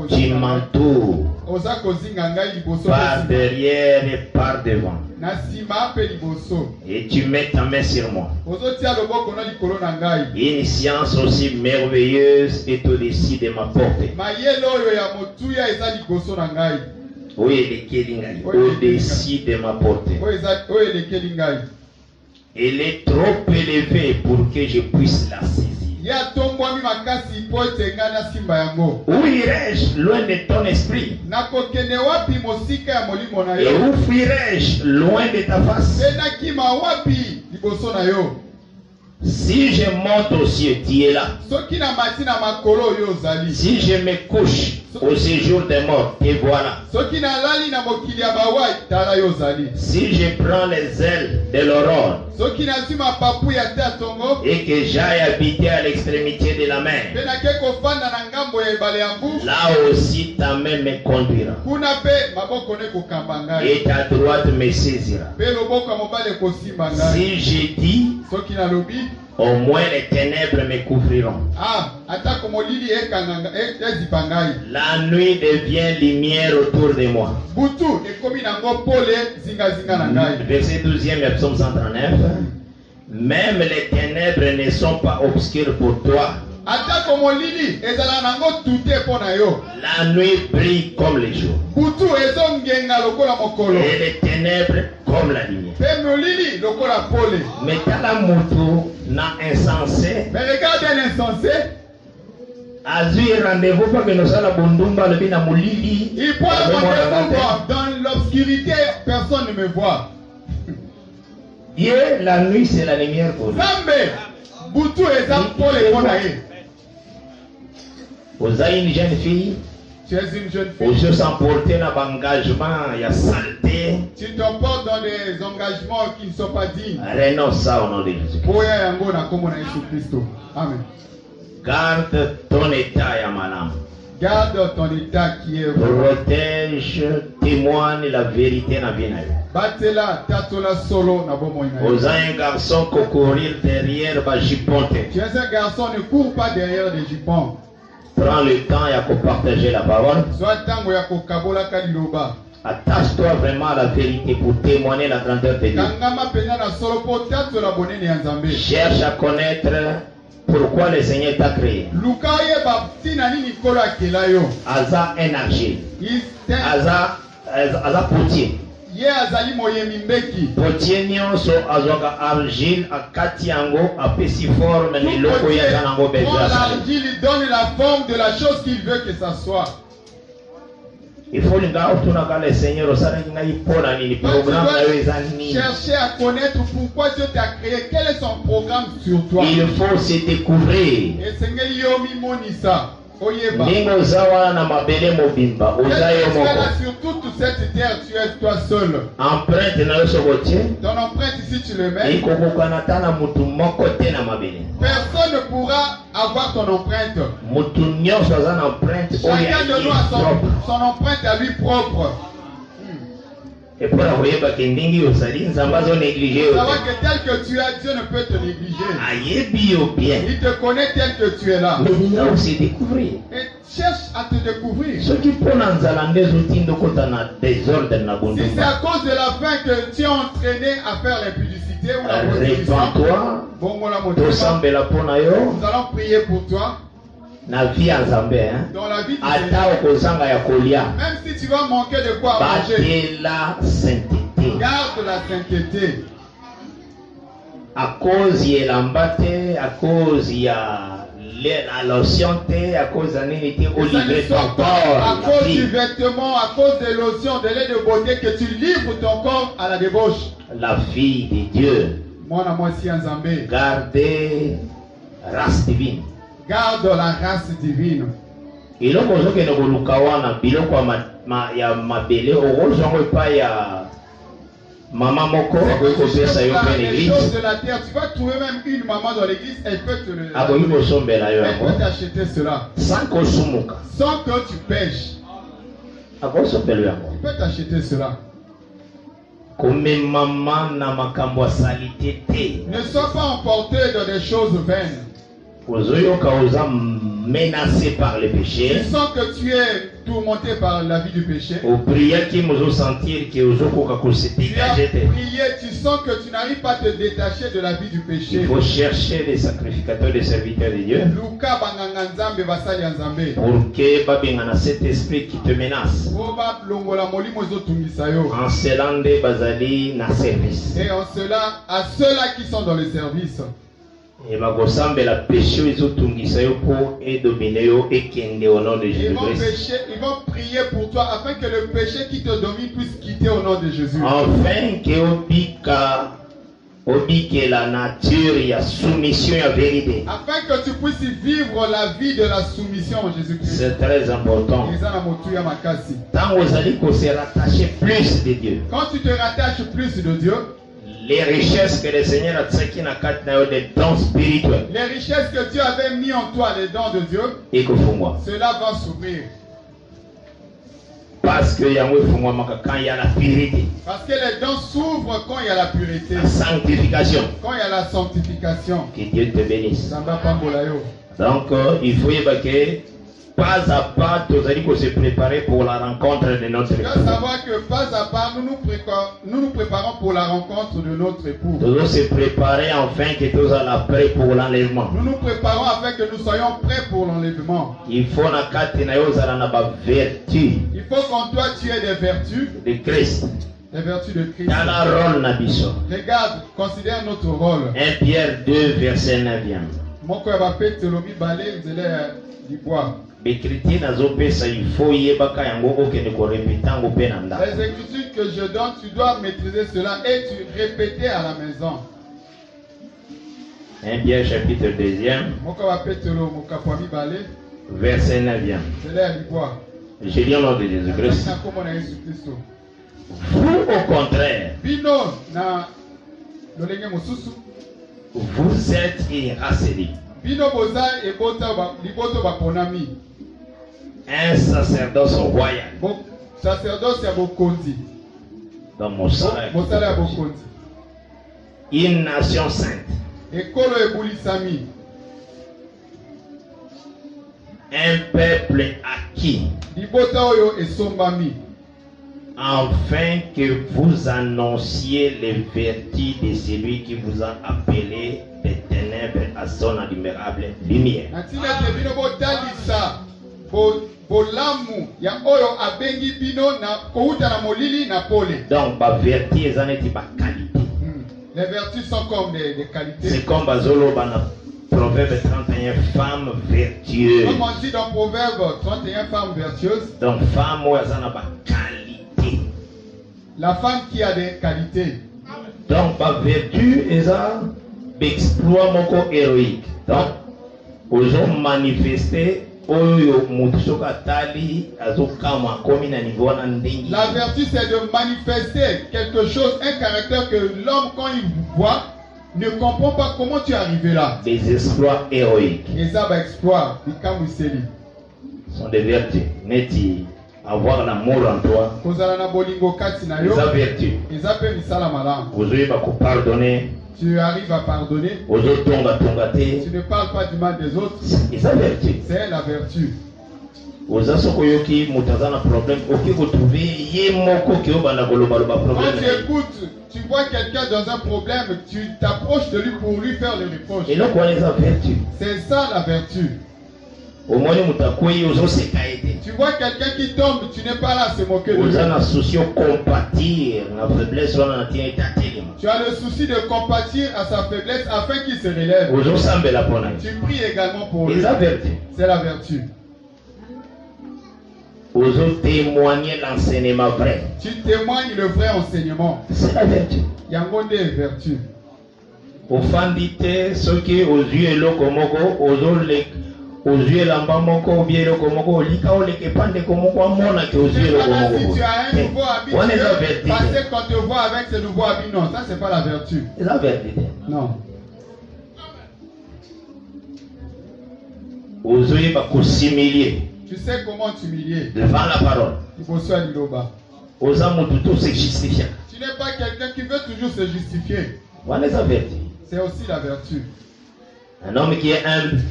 Tu m'entoures par derrière et par devant. Et tu mets ta main sur moi. Une science aussi merveilleuse est au-dessus de ma portée. Au-dessus de ma portée. Elle est trop élevée pour que je puisse la saisir. Où irai-je loin de ton esprit? Et où fuirai-je loin de ta face? Si je monte aux cieux, tu es là. Si je me couche au séjour des morts, te voilà. Si je prends les ailes de l'aurore et que j'aille habiter à l'extrémité de la mer, là aussi ta main me conduira et ta droite me saisira. Si je dis, au moins les ténèbres me couvriront. La nuit devient lumière autour de moi. Verset 12e, psaume 139. Même les ténèbres ne sont pas obscures pour toi. La nuit brille comme le jour. Et les ténèbres comme la lumière. Mais t'as la moto n'a insensé. Mais regarde un insensé. Rendez-vous pas que nous allons bondumba le bina mulili. Il peut avoir dans l'obscurité, personne ne me voit. Hier, la nuit c'est la lumière pour lui. Vous avez une jeune fille. Tu es une jeune fille. Vous s'emporter dans l'engagement, il y a saleté. Tu t'emportes dans des engagements qui ne sont pas dignes. Renonce ça au nom de Jésus. Amen. Garde ton état, Yamalam. Garde ton état qui est. Protège, témoigne la vérité dans la vie. Vous avez un garçon qui courir derrière va jiponte. Tu es un garçon, ne cours pas derrière des jupons. Prends le temps et partager la parole. Attache-toi vraiment à la vérité pour témoigner la grandeur de Dieu. Cherche à connaître pourquoi le Seigneur t'a créé. Aza un argile. Aza potier. Potier nyonso azwaka argile akati yango apesi forme ni loko ya zanango besoin. L'argile donne la forme de la chose qu'il veut que ça soit. Il faut le Seigneur chercher à connaître pourquoi Dieu t'a créé, quel est son programme sur toi. Il faut se découvrir. Et Seigneur yomi monisa. Sur toute cette terre, tu es toi seul. Ton empreinte ici, tu le mets. Personne ne pourra avoir ton empreinte. Chacun de nous a son empreinte à lui propre. Et pour savoir que tel que tu es, Dieu ne peut te négliger. Il te connaît tel que tu es là. Mais il faut se découvrir. Et cherche à te découvrir. Si c'est à cause de la faim que tu es entraîné à faire l'impudicité ou la répands-toi. Nous allons prier pour toi. Dans la vie même si tu vas manquer de quoi manger, la sainteté. Garde la sainteté. À cause de l'embâté, à cause de La lotion thé à cause d'un été olivé ton corps. À cause du vêtement, à cause des lotions, de lait de beauté que tu livres ton corps à la débauche. La fille de Dieu. Gardez race divine. Garde la race divine. Et là, quand on est au Lukawana, biloko ya mabele, orongo pa ya maman moko, les choses de la terre, tu vas trouver même une maman dans l'église, elle peut te le. Elle peut t'acheter cela. Sans que tu pêches. Elle peut t'acheter cela. Ne sois pas emporté dans des choses vaines. Menacé par le péché. Tu sens que tu es tourmenté par la vie du péché. Tu as prié, tu sens que tu n'arrives pas à te détacher de la vie du péché. Il faut chercher les sacrificateurs, les serviteurs de Dieu. Pour que cet esprit qui te menace. En cela, bazali na service. Et en cela, à ceux-là qui sont dans le service. Et ma gosambe la péché ils ont pour et dominer et kende au nom de Jésus-Christ. Ils vont prier pour toi afin que le péché qui te domine puisse quitter au nom de Jésus. Enfin que obike la nature y a soumission à vérité. Afin que tu puisses vivre la vie de la soumission en Jésus-Christ. C'est très important. Tant vous allez se rattacher plus de Dieu. Quand tu te rattaches plus de Dieu. Les richesses que le Seigneur a tsaki na kati na yo des dons spirituels. Les richesses que Dieu avait mis en toi, les dons de Dieu. Et que fungwa. Cela va s'ouvrir. Parce que yango fungwa maka quand il y a la pureté. Parce que les dons s'ouvrent quand il y a la pureté. La sanctification. Quand il y a la sanctification. Que Dieu te bénisse. Donc il faut évacuer. Pas à pas, nous allons se préparer pour la rencontre de notre époux. Tu dois savoir que pas à pas, nous nous préparons pour la rencontre de notre époux. Nous devons se préparer afin que nous soyons prêts pour l'enlèvement. Nous nous préparons afin que nous soyons prêts pour l'enlèvement. Il faut vertu. Il faut qu'en toi tu aies des vertus de Christ. Les vertus de Christ. Dans la rôle nabiso. Regarde, considère notre rôle. 1 Pierre 2, verset 9. Mon cœur va péter le balai, vous allez du bois. Les écritures que je donne, tu dois maîtriser cela et tu répéter à la maison. 1 Pierre chapitre 2, verset 9. Je lis au nom de Jésus-Christ. Vous au contraire, vous êtes irascélis. Un sacerdoce royal. Sacerdoce à Bokondi. Dans mon sang. Une nation sainte. Un peuple acquis. Afin que vous annonciez les vertus de celui qui vous a appelé des ténèbres à son admirable lumière. Donc, ma vertu est en qualité. Les vertus sont comme des qualités. C'est comme Bazolo dans Proverbe 31, femme vertueuse. Comme on dit dans Proverbe 31, femme vertueuse. Donc, femme ou qualité. La femme qui a des qualités. Donc, ma vertu est un exploit moko héroïque. Donc, ils ont manifesté. La vertu, c'est de manifester quelque chose, un caractère que l'homme, quand il voit, ne comprend pas comment tu es arrivé là. Des exploits héroïques. Les exploits, sont des vertus. Avoir l'amour en toi. Les vertus. Vous avez pardonner. Tu arrives à pardonner. Tu ne parles pas du mal des autres. C'est la vertu. C'est la vertu. Quand tu écoutes, tu vois quelqu'un dans un problème, tu t'approches de lui pour lui faire le reproche. Et donc, on les a vertus. C'est ça la vertu. Tu vois quelqu'un qui tombe, tu n'es pas là à se moquer de lui. Tu as le souci de compatir à sa faiblesse afin qu'il se relève. Tu pries également pour lui. C'est la vertu. Témoigner l'enseignement vrai. Tu témoignes le vrai enseignement. C'est la vertu. Yangonde est vertu. Ofandite soki ozu eloko moko ozu elamba moko obi eloko moko olika oleke pande komoko amona ke ozu eloko moko. Si tu as un nouveau habit, parce qu'on te voit avec ce nouveau habit, non, ça c'est pas la vertu. C'est la vertu. Non. Ozu eba s'humilier. Tu sais comment t'humilier devant la parole. Il faut soit l'oba. Oza mututo se justifier. Tu n'es pas quelqu'un qui veut toujours se justifier. Voilà la vertu. C'est aussi la vertu. Un homme qui est humble.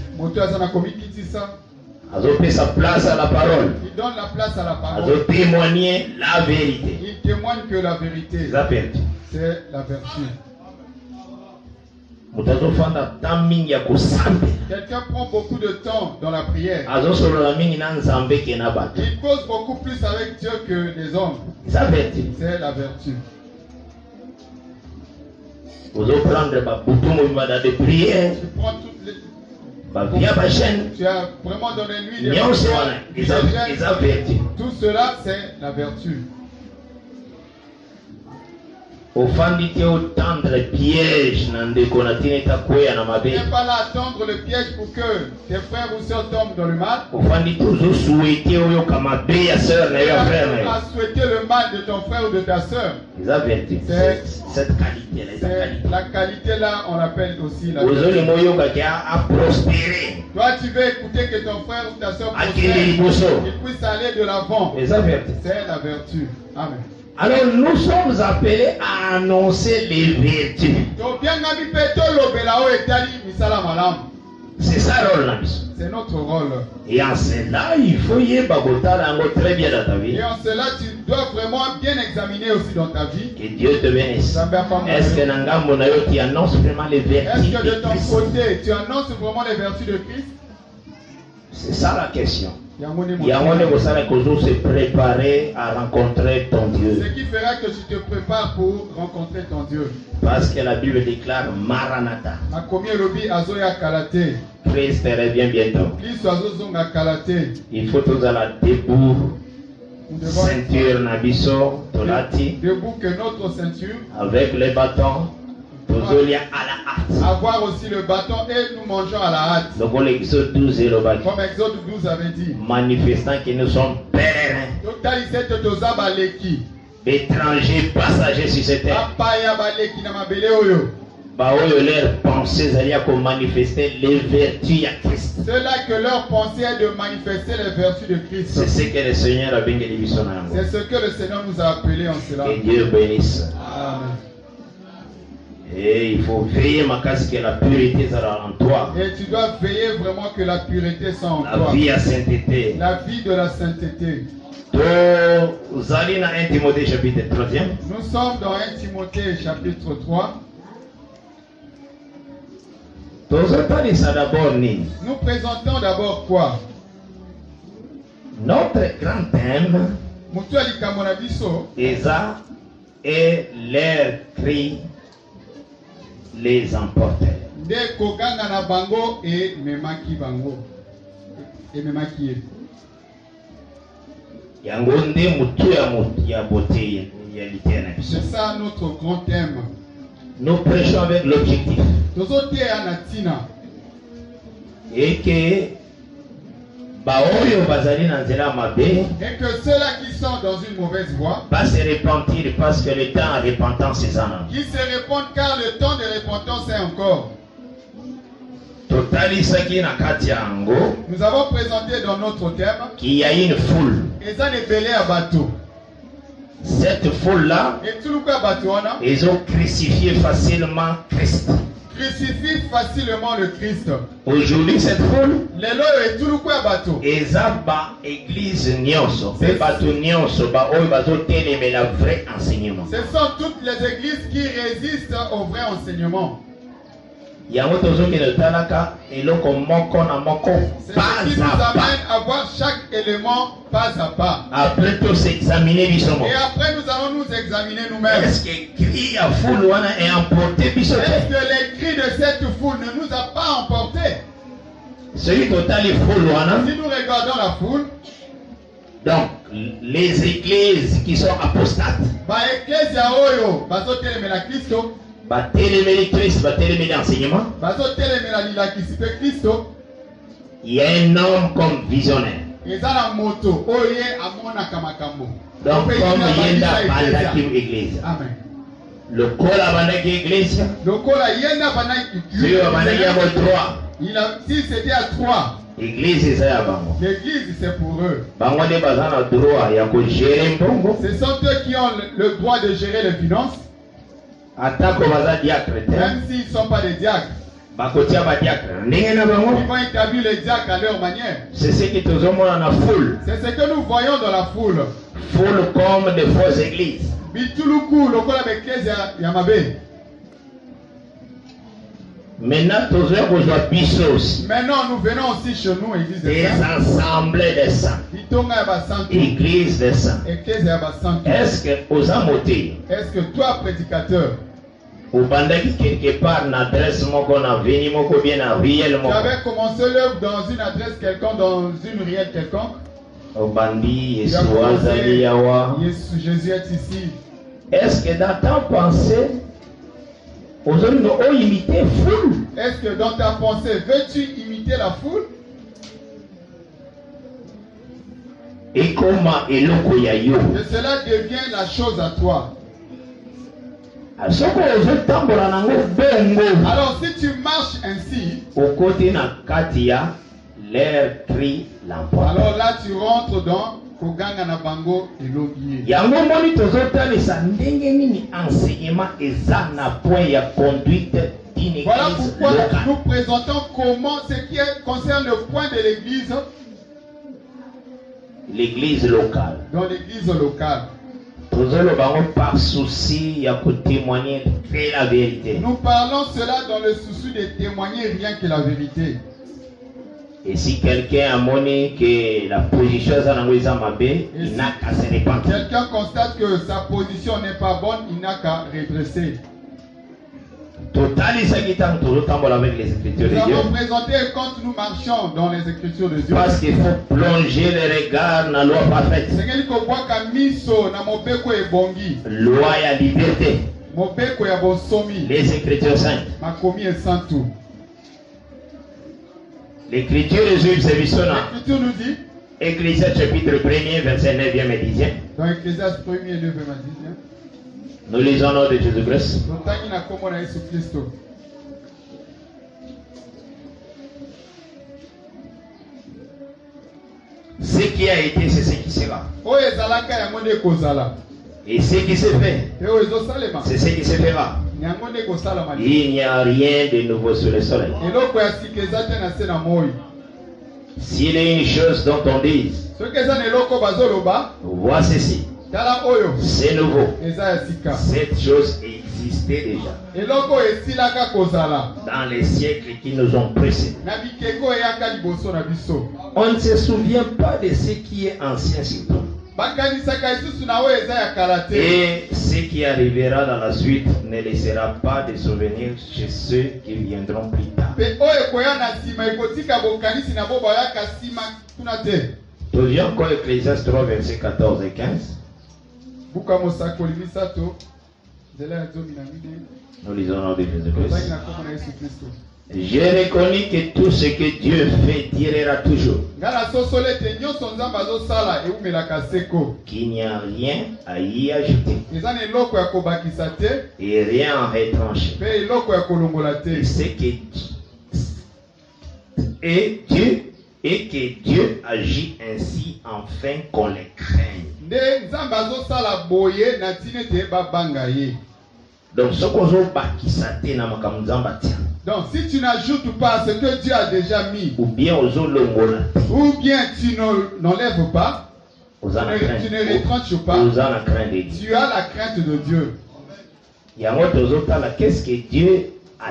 Il sa place à la parole. Il donne la place à la parole. Il témoigner la vérité. Il témoigne que la vérité. C'est la vertu. C'est la vertu. Quelqu'un prend beaucoup de temps dans la prière. Il cause beaucoup plus avec Dieu que les hommes. C'est la vertu. Vous prendre de prière. Tu prends toutes les. Tu as vraiment donné lui des tout cela, c'est la vertu. Ofandite otendre le piège n'andeko na tineta kwea na mabe. Tu n'es pas là à tendre le piège pour que tes frères ou sœurs tombent dans le mal. Ofandite ozo souhaiter oyo kama be ya sœur na yo frère. Tu as souhaité le mal de ton frère ou de ta sœur. C'est cette qualité là, la qualité là, on l'appelle aussi la vertu. Ozo le moyo ka a prospérer. Toi tu veux écouter que ton frère ou ta sœur prospère, qu'il puisse aller de l'avant. C'est la vertu. Amen. Alors nous sommes appelés à annoncer les vertus. C'est ça le rôle. C'est notre rôle. Et en cela, il faut y aller très bien dans ta vie. Et en cela, tu dois vraiment bien examiner aussi dans ta vie. Que Dieu te bénisse. Est-ce que tu annonces vraiment les vertus? Est-ce que de ton côté, tu annonces vraiment les vertus de Christ? C'est ça la question. Il y a un se préparer à rencontrer ton Dieu. Ce qui fera que tu te prépares pour rencontrer ton Dieu. Parce que la Bible déclare Maranatha. Christ revient bientôt. Il faut tous à la debout. Ceinture nabiso tolati. Debout que notre ceinture. Avec les bâtons. Avoir aussi le bâton et nous mangeons à la hâte. Donc l'Exode 12 est le bâton. Comme Exode 12 avait dit. Manifestant que nous sommes pèlerins. Étrangers, passagers sur cette terre. Leurs pensées allaient pour manifester les vertus à Christ. C'est là que leur pensée est de manifester les vertus de Christ. C'est ce que le Seigneur a bien dit. C'est ce que le Seigneur nous a appelé en cela. Que Dieu bénisse. Amen. Et il faut veiller ma casse que la pureté sera en toi. Et tu dois veiller vraiment que la pureté soit en toi. La vie à sainteté. La vie de la sainteté. Nous sommes dans 1 Timothée chapitre 3. Nous sommes dans 1 Timothée chapitre 3. Nous présentons d'abord quoi? Notre grand thème Esa et leur cri les emportait. C'est ça notre grand thème. Nous prêchons avec l'objectif. Et que ceux-là qui sont dans une mauvaise voie va se repentir parce que le temps de repentance est en. Qui se répandent car le temps de repentance est encore. Nous avons présenté dans notre thème qu'il y a une foule. Et ça n'est belé à bateau. Cette foule-là, ils ont crucifié facilement Christ. Crucifie facilement le Christ. Aujourd'hui, cette foule, ils ont église nyonso, la vrai enseignement. Ce sont toutes les églises qui résistent au vrai enseignement. C'est ce qui nous amène à voir chaque élément pas à pas. Après tout s'examiner Et après nous allons nous examiner nous-mêmes. Est-ce que l'écrit de cette foule ne nous a pas emportés? Si nous regardons la foule, donc les églises qui sont apostates, il y a un homme comme visionnaire. Donc comme Yenda Bandaki Église. Le Kola Bandaki Église. Si c'était à 3. L'église c'est pour eux. Ce sont eux qui ont le droit de gérer les finances. Même s'ils ne sont pas des diacres. Ils vont établir les diacres à leur manière. C'est ce que nous voyons dans la foule. Foule comme des fausses églises. Maintenant, nous venons aussi chez nous, église des assemblées des saints. Église des saints. Est-ce que toi, prédicateur, tu avais commencé l'œuvre dans une adresse quelconque, dans une riette quelconque? Jésus est ici. Est-ce que dans ta pensée, est-ce que dans ta pensée, veux-tu imiter la foule? Et comment que cela devient la chose à toi. Alors si tu marches ainsi, alors là tu rentres dans Koganga na bango elobie. Voilà pourquoi nous présentons comment ce qui concerne le point de l'église. L'église locale. Dans l'église locale. Par souci à témoigner la vérité. Nous parlons cela dans le souci de témoigner rien que la vérité. Et si quelqu'un a monné que la position il n'a qu'à se répandre. Quelqu'un constate que sa position n'est pas bonne, il n'a qu'à redresser. Total, avec les Écritures de Dieu. Nous avons présenté quand nous marchons dans les Écritures de Dieu. Parce qu'il faut plonger les regards dans la loi parfaite. Loi et liberté. Les Écritures saintes. L'Écriture nous dit. Ecclésiaste chapitre 1er, verset 9e et 10e. Dans Ecclésiaste 1er, 9e et 10e. Nous lisons au nom de Jésus-Christ. Ce qui a été, c'est ce qui sera. Et ce qui s'est fait, c'est ce qui se fera. Il n'y a rien de nouveau sur le soleil. S'il y a une chose dont on dit, vois ceci. C'est nouveau. Cette chose existait déjà. Dans les siècles qui nous ont précédés. On ne se souvient pas de ce qui est ancien sur toi. Et ce qui arrivera dans la suite ne laissera pas de souvenirs chez ceux qui viendront plus tard. Toujours encore Ecclésiaste 3, versets 14 et 15. Nous lisons au nom de Jésus-Christ. J'ai reconnu que tout ce que Dieu fait durera toujours. Qu'il n'y a rien à y ajouter. Et rien à retrancher. Et que Dieu agit ainsi afin qu'on les craigne. Donc, ce qu'on veut donc, si tu n'ajoutes pas à ce que Dieu a déjà mis, ou bien tu n'enlèves pas, tu ne retranches pas, tu as la crainte de Dieu. Qu'est-ce que Dieu a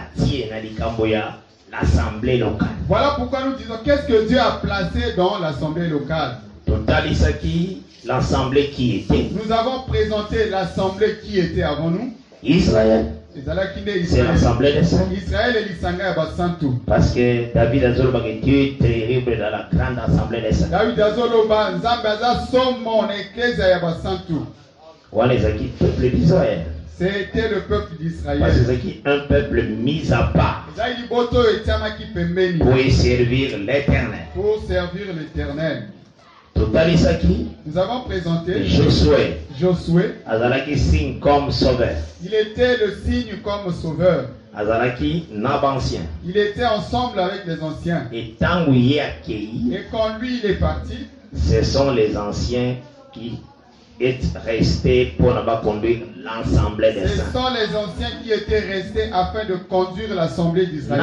l'assemblée locale. Voilà pourquoi nous disons qu'est-ce que Dieu a placé dans l'assemblée locale. L'assemblée qui était. Nous avons présenté l'assemblée qui était avant nous. Israël. C'est l'assemblée des saints. Israël et l'Isanga Basantu. Parce que David Azoloba Dieu est terrible dans la grande assemblée des saints. David Azoloba Nzambaza Somon Ecclesia Basantu. Wanezaki peuple d'Israël. C'était le peuple d'Israël. Parce que c'est un peuple mis à part pour servir l'Éternel. Pour servir l'Éternel. Nous avons présenté Josué. Azalaki signe comme sauveur. Il était le signe comme sauveur. Azalaki nabancien. Il était ensemble avec les anciens. Et tant où il est accueilli. Et quand lui il est parti. Ce sont les anciens qui est resté pour conduire l'assemblée des saints. Ce sont les anciens qui étaient restés afin de conduire l'assemblée d'Israël.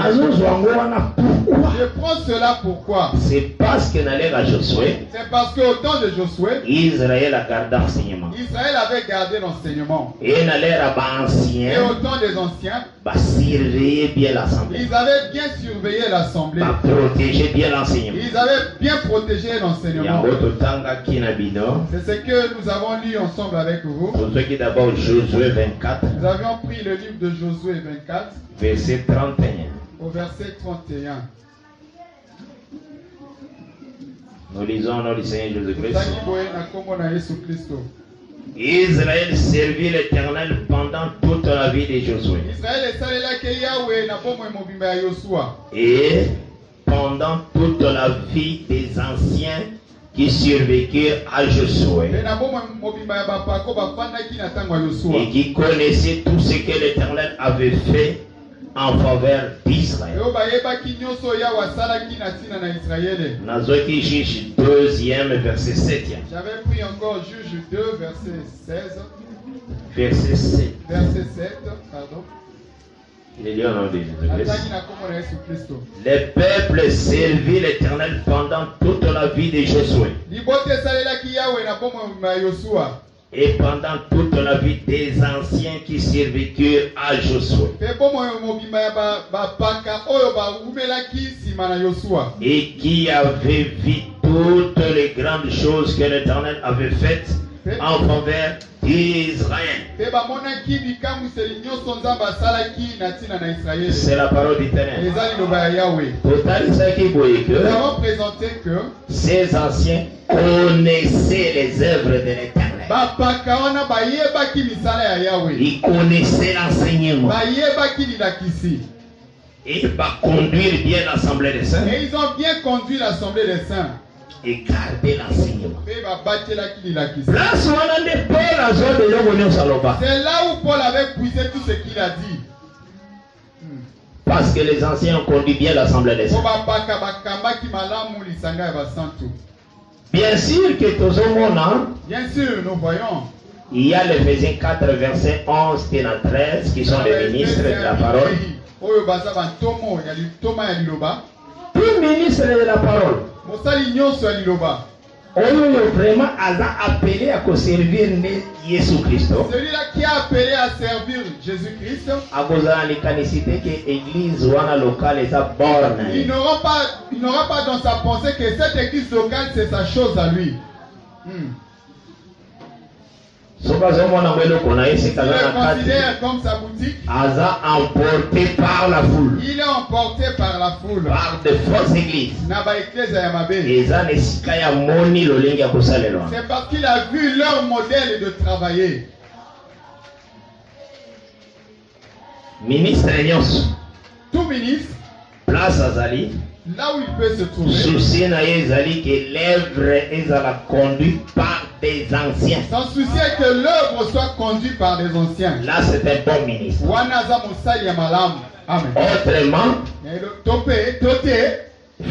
Je prends cela pourquoi? C'est parce que dans l'ère Josué, c'est parce qu'au temps de Josué, Israël a gardé l'enseignement. Israël avait gardé l'enseignement. Et dans l'ère ancien, et au temps des anciens, surveiller bien l'assemblée. Ils avaient bien surveillé l'assemblée. Protéger bien l'enseignement. Ils avaient bien protégé l'enseignement. C'est ce que nous avons lu ensemble avec vous. D'abord Josué 24. Nous avions pris le livre de Josué 24. Verset 31. Au verset 31. Nous lisons au nom du Seigneur Jésus-Christ. Israël servit l'Éternel pendant toute la vie de Josué. Et pendant toute la vie des anciens qui survécurent à Josué. Et qui connaissaient tout ce que l'Éternel avait fait en faveur d'Israël. Nazoki Juge 2e verset 7. J'avais pris encore Juge 2 verset 16. Verset 7. Verset 7, pardon. Il est lié au nom de Jésus-Christ. Les peuples servit l'Éternel pendant toute la vie de Josué. Et pendant toute la vie des anciens qui survécurent à Josué. Et qui avaient vu toutes les grandes choses que l'Éternel avait faites en faveur d'Israël. C'est la parole d'Éternel. Nous avons présenté que ces anciens connaissaient les œuvres de l'Éternel. Ils connaissaient l'enseignement. Et ils conduire bien l'assemblée des saints. Et ils ont bien conduit l'assemblée des saints. Et garder l'enseignement. C'est là où Paul avait puisé tout ce qu'il a dit. Parce que les anciens ont conduit bien l'assemblée des saints. Bien sûr que tout le monde, bien sûr, nous voyons. Il y a les Éphésiens 4, versets 11 et 13 qui sont les ministres de la parole. Tout ministre de la parole. Vraiment appelé à servir Jésus-Christ. Celui-là qui a appelé à servir Jésus-Christ. Il n'aura pas dans sa pensée que cette église locale c'est sa chose à lui. Il le considère comme sa boutique. Emporté par la foule. Il est emporté par la foule. Par de fausses églises. C'est parce qu'il a vu leur modèle de travailler. Ministre tout ministre. Place Azali. Là où il peut se trouver. Souci Azali que l'œuvre est conduite par des anciens. Son souci est que l'œuvre soit conduite par des anciens. Là c'est un bon ministre. Amen. Autrement, il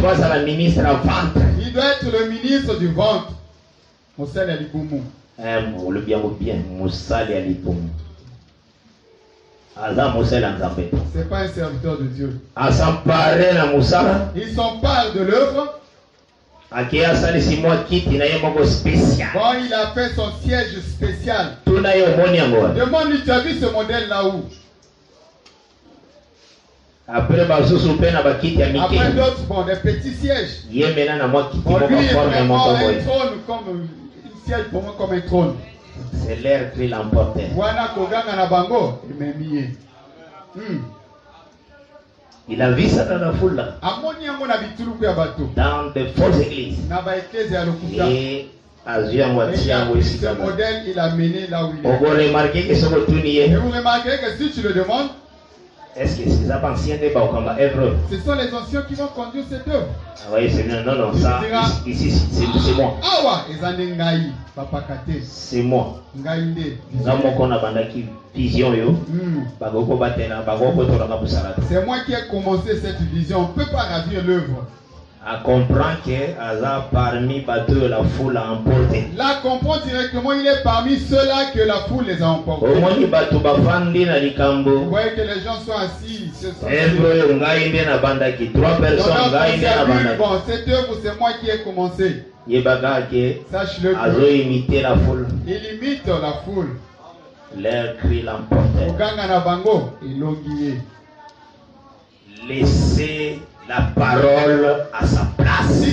faut être le ministre en ventre. Il doit être le ministre du ventre. Le bien, Moussali Aliboumou. C'est pas un serviteur de Dieu. Il s'empare de l'œuvre. Bon, il a fait son siège spécial. Demande-lui, tu as vu ce modèle là où? Après d'autres, bon, des petits sièges. Bon, lui, il est vraiment un trône comme un siège pour moi comme un trône. C'est l'air qui l'emportait. Il a vu ça dans la foule là. Dans de fausses églises. Et ce modèle, il a mené là où il est. Et vous remarquez que si tu le demandes, est-ce que ces anciens débats au combat hébreu? Ce sont les anciens qui vont conduire cette œuvre. Ah oui, c'est bien. Non, ça, ici, c'est moi. Ah ouais, c'est moi. C'est moi qui ai commencé cette vision. On ne peut pas ravir l'œuvre. À comprendre que Aza parmi la foule a emporté. Là, comprend directement, il est parmi ceux-là que la foule les a emportés. Vous voyez que les gens sont assis. Trois personnes. Bon, cette œuvre, c'est moi qui ai commencé. Sache-le. Il imite la foule. Il imite la foule. Leur cri l'emportait. Laissez la parole à sa place.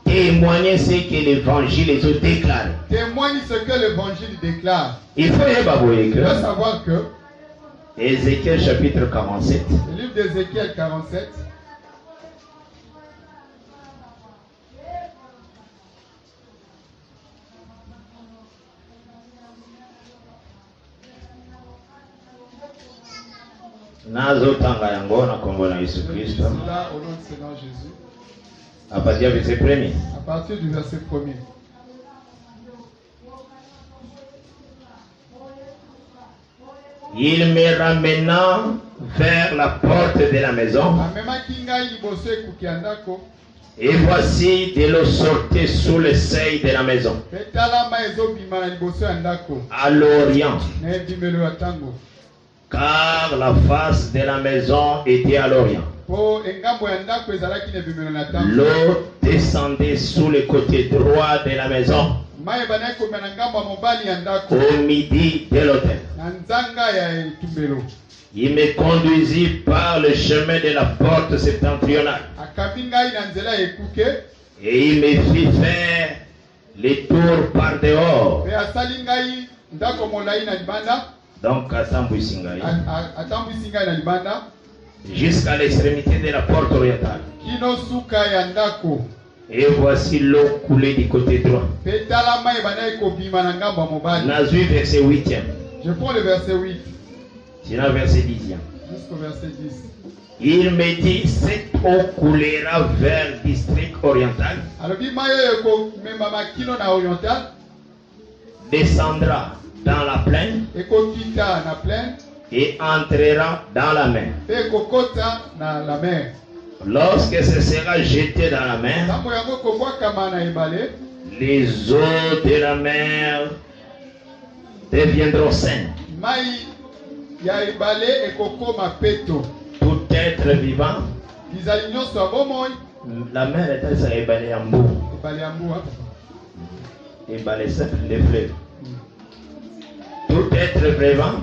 Témoignez ce que l'évangile les a déclaré. Témoigne ce que l'évangile déclare. Il faut savoir que Ézéchiel chapitre 47. Le livre d'Ézéchiel 47. Nazotanga yango na kombo na Yesu Christ. Là au nom du Seigneur Jésus. À partir du verset 1er. À partir du verset 1er. Il me ramena vers la porte de la maison. Et voici de l'eau sortait sous le seuil de la maison. À l'orient. Car la face de la maison était à l'orient. L'eau descendait sous le côté droit de la maison. Au midi de l'autel. Il me conduisit par le chemin de la porte septentrionale. Et il me fit faire les tours par dehors. Donc, jusqu'à l'extrémité de la porte orientale. Et voici l'eau coulée du côté droit. Nazui verset 8e. Je prends le verset 8. Sinon verset 10e. Jusqu'au verset 10. Il me dit, cette eau coulera vers le district oriental. Descendra dans la plaine. Et entrera dans la mer. Lorsque ce sera jeté dans la mer, les eaux de la mer deviendront saines. Tout être vivant. La mer est éballée en boue. Éballée simple des fleuves. Tout être vivant.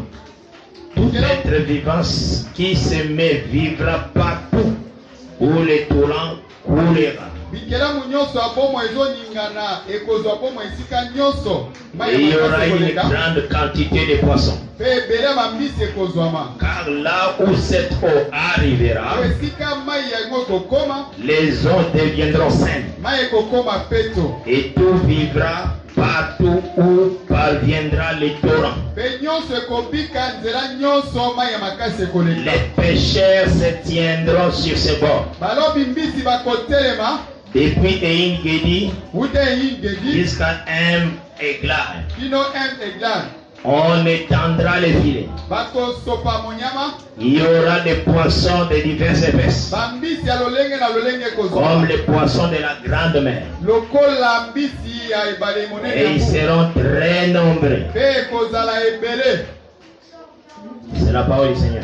Tout être vivant qui se met vivra partout où les torrents coulera. Et il y aura une grande quantité de poissons. Car là où cette eau arrivera, les eaux deviendront saines. Et tout vivra partout où parviendra les torrents. Les pêcheurs se tiendront sur ce bord. Depuis Eingedi jusqu'à Eglar. On étendra les filets. Il y aura des poissons de diverses espèces. Comme les poissons de la grande mer. Et ils seront très nombreux. C'est la parole du Seigneur.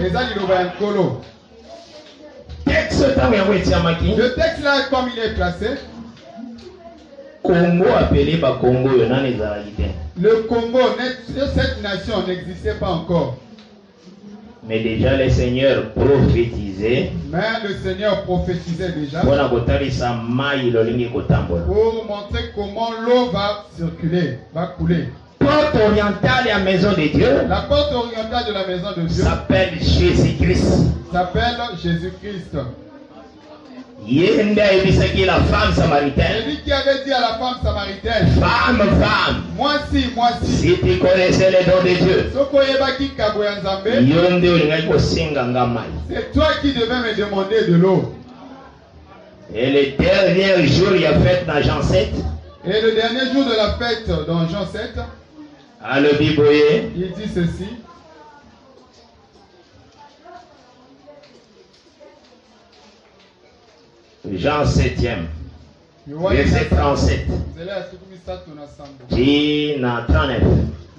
Le texte là, comme il est placé, Congo appelé par Congo, le Congo, cette nation n'existait pas encore. Mais déjà le Seigneur prophétisait. Mais le Seigneur prophétisait déjà. Pour montrer comment l'eau va circuler, va couler. Porte orientale de la maison de Dieu. La porte orientale de la maison de Dieu s'appelle Jésus-Christ. S'appelle Jésus-Christ. Il est la femme samaritaine. C'est lui qui avait dit à la femme samaritaine. Femme. Moi si. Si tu connaissais les dons de Dieu. C'est toi qui devais me demander de l'eau. Et le dernier jour, il y a fête dans Jean 7. Et le dernier jour de la fête dans Jean 7. Il dit ceci. Jean 7e, verset 37. Qui n'a 39.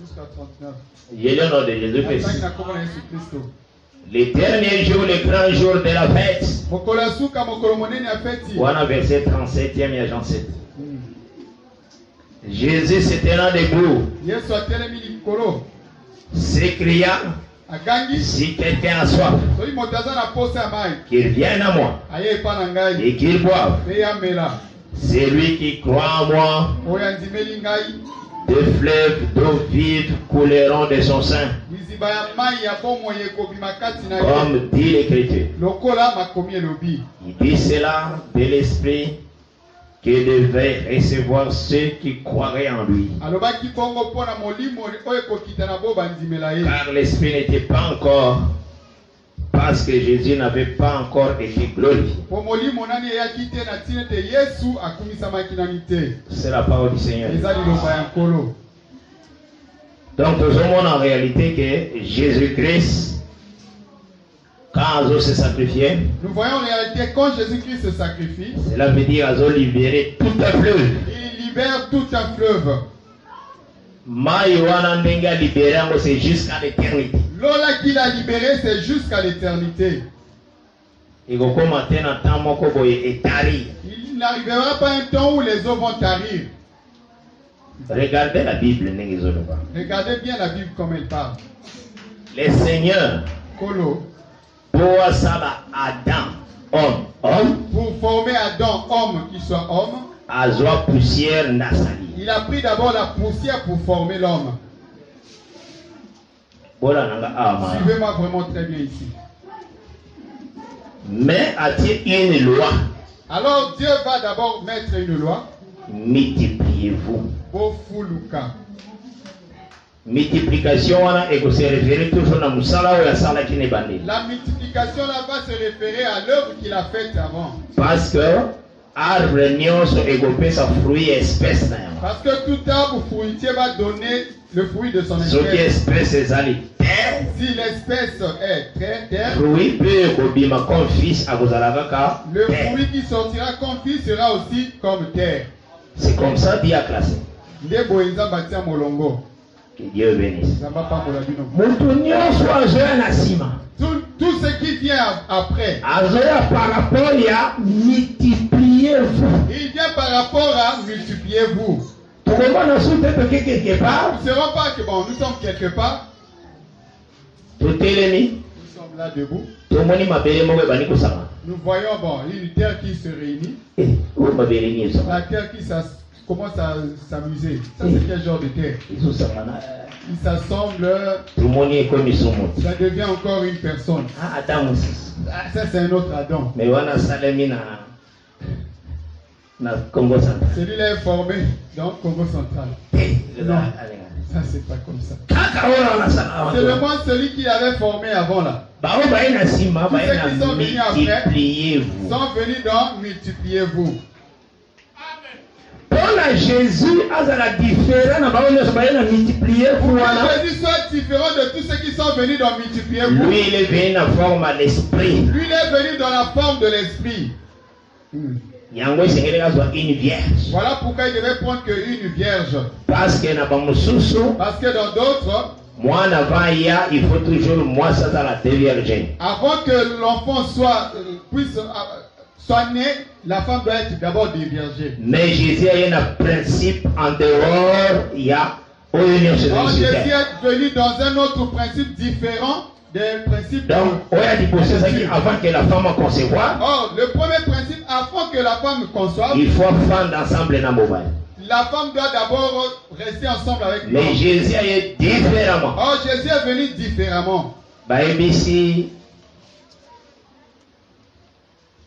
Jusqu'à 39. Il est le nom de Jésus-Christ. Le dernier jour, le grand jour de la fête. Voilà verset 37e, il y a Jean 7. Jésus se tenant debout s'écria, si quelqu'un a soif, qu'il vienne à moi et qu'il boive. Celui qui croit en moi, des fleuves d'eau vive couleront de son sein, comme dit l'Écriture. Il dit cela de l'Esprit que devaient recevoir ceux qui croiraient en lui. Car l'Esprit n'était pas encore, parce que Jésus n'avait pas encore été glorifié. C'est la parole du Seigneur. Donc nous avons en réalité que Jésus-Christ, quand il se sacrifiait, nous voyons en réalité quand Jésus-Christ se sacrifie, cela veut dire qu'il a libéré tout un fleuve. Il libère tout un fleuve. C'est jusqu'à l'éternité. L'eau là qu'il a libéré, c'est jusqu'à l'éternité. Il n'arrivera pas un temps où les eaux vont tarir. Regardez la Bible. Regardez bien la Bible comme elle parle. Le Seigneur, pour former Adam, homme qui soit homme, il a pris d'abord la poussière pour former l'homme. Suivez-moi vraiment très bien ici. Mais a-t-il une loi? Alors Dieu va d'abord mettre une loi. Multipliez-vous. Multiplication là va se référer à l'œuvre qu'il a faite avant. Parce que parce que tout arbre fruitier va donner le fruit de son espèce. Si l'espèce est terre, le fruit qui sortira comme fils sera aussi comme terre. C'est comme ça Dieu a classé. Que Dieu bénisse. Tout ce qui vient après, par rapport à multipliez-vous. Il vient par rapport à multipliez-vous. Nous ne serons pas que bon, nous sommes quelque part. Nous sommes là debout. Nous voyons bon, une terre qui se réunit. La terre qui commence à s'amuser. Ça c'est quel genre de terre? Ils s'assemblent. Ça devient encore une personne. Ça c'est un autre Adam. Mais celui-là est formé dans Congo central. Non, ça c'est pas comme ça. C'est le moins celui qui avait formé avant là. Tous ceux qui sont venus après sont venus dans multipliez-vous. Pour Jésus, Jésus soit différent de tous ceux qui sont venus dans multipliez-vous. Lui, il est venu dans la forme de l'esprit. Lui, il est venu dans la forme de l'esprit. Une vierge. Voilà pourquoi il devait prendre qu'une vierge. Parce que dans d'autres, il faut toujours moi ça dans la vierge. Avant que l'enfant soit né, la femme doit être d'abord déviergée. Mais Jésus a un principe en dehors, il y a Jésus est venu dans un autre principe différent des principes. Donc, avant que la femme concevoir. Oh, le premier principe, avant que la femme conçoive, il faut fendre ensemble dans le la femme doit d'abord rester ensemble avec l'homme. Mais Jésus est différemment. Oh, Jésus est venu différemment. Ici,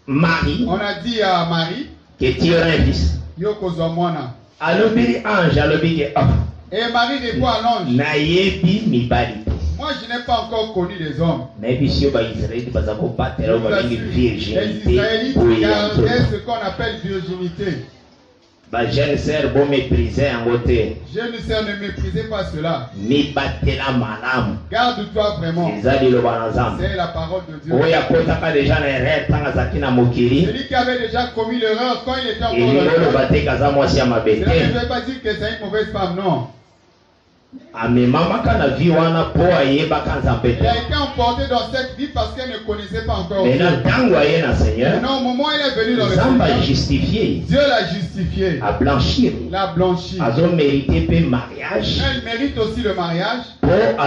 Marie. On a dit à Marie que tu auras un fils. Et Marie répond à l'ange. Moi, je n'ai pas encore connu les hommes. Les Israélites gardaient ce qu'on appelle virginité. Jeune sœur, bon mépriser en côté. Jeune sœur, ne méprisez pas cela. Garde-toi vraiment. C'est la parole de Dieu. Celui qui avait déjà commis l'erreur quand il était encore dans le monde. Cela ne veut pas dire que c'est une mauvaise femme, non. Elle a été emportée dans cette vie parce qu'elle ne connaissait pas encore Dieu. Maintenant, au moment où elle est venue dans le Seigneur, Dieu l'a justifiée. L'a blanchie. Elle mérite aussi le mariage. Elle de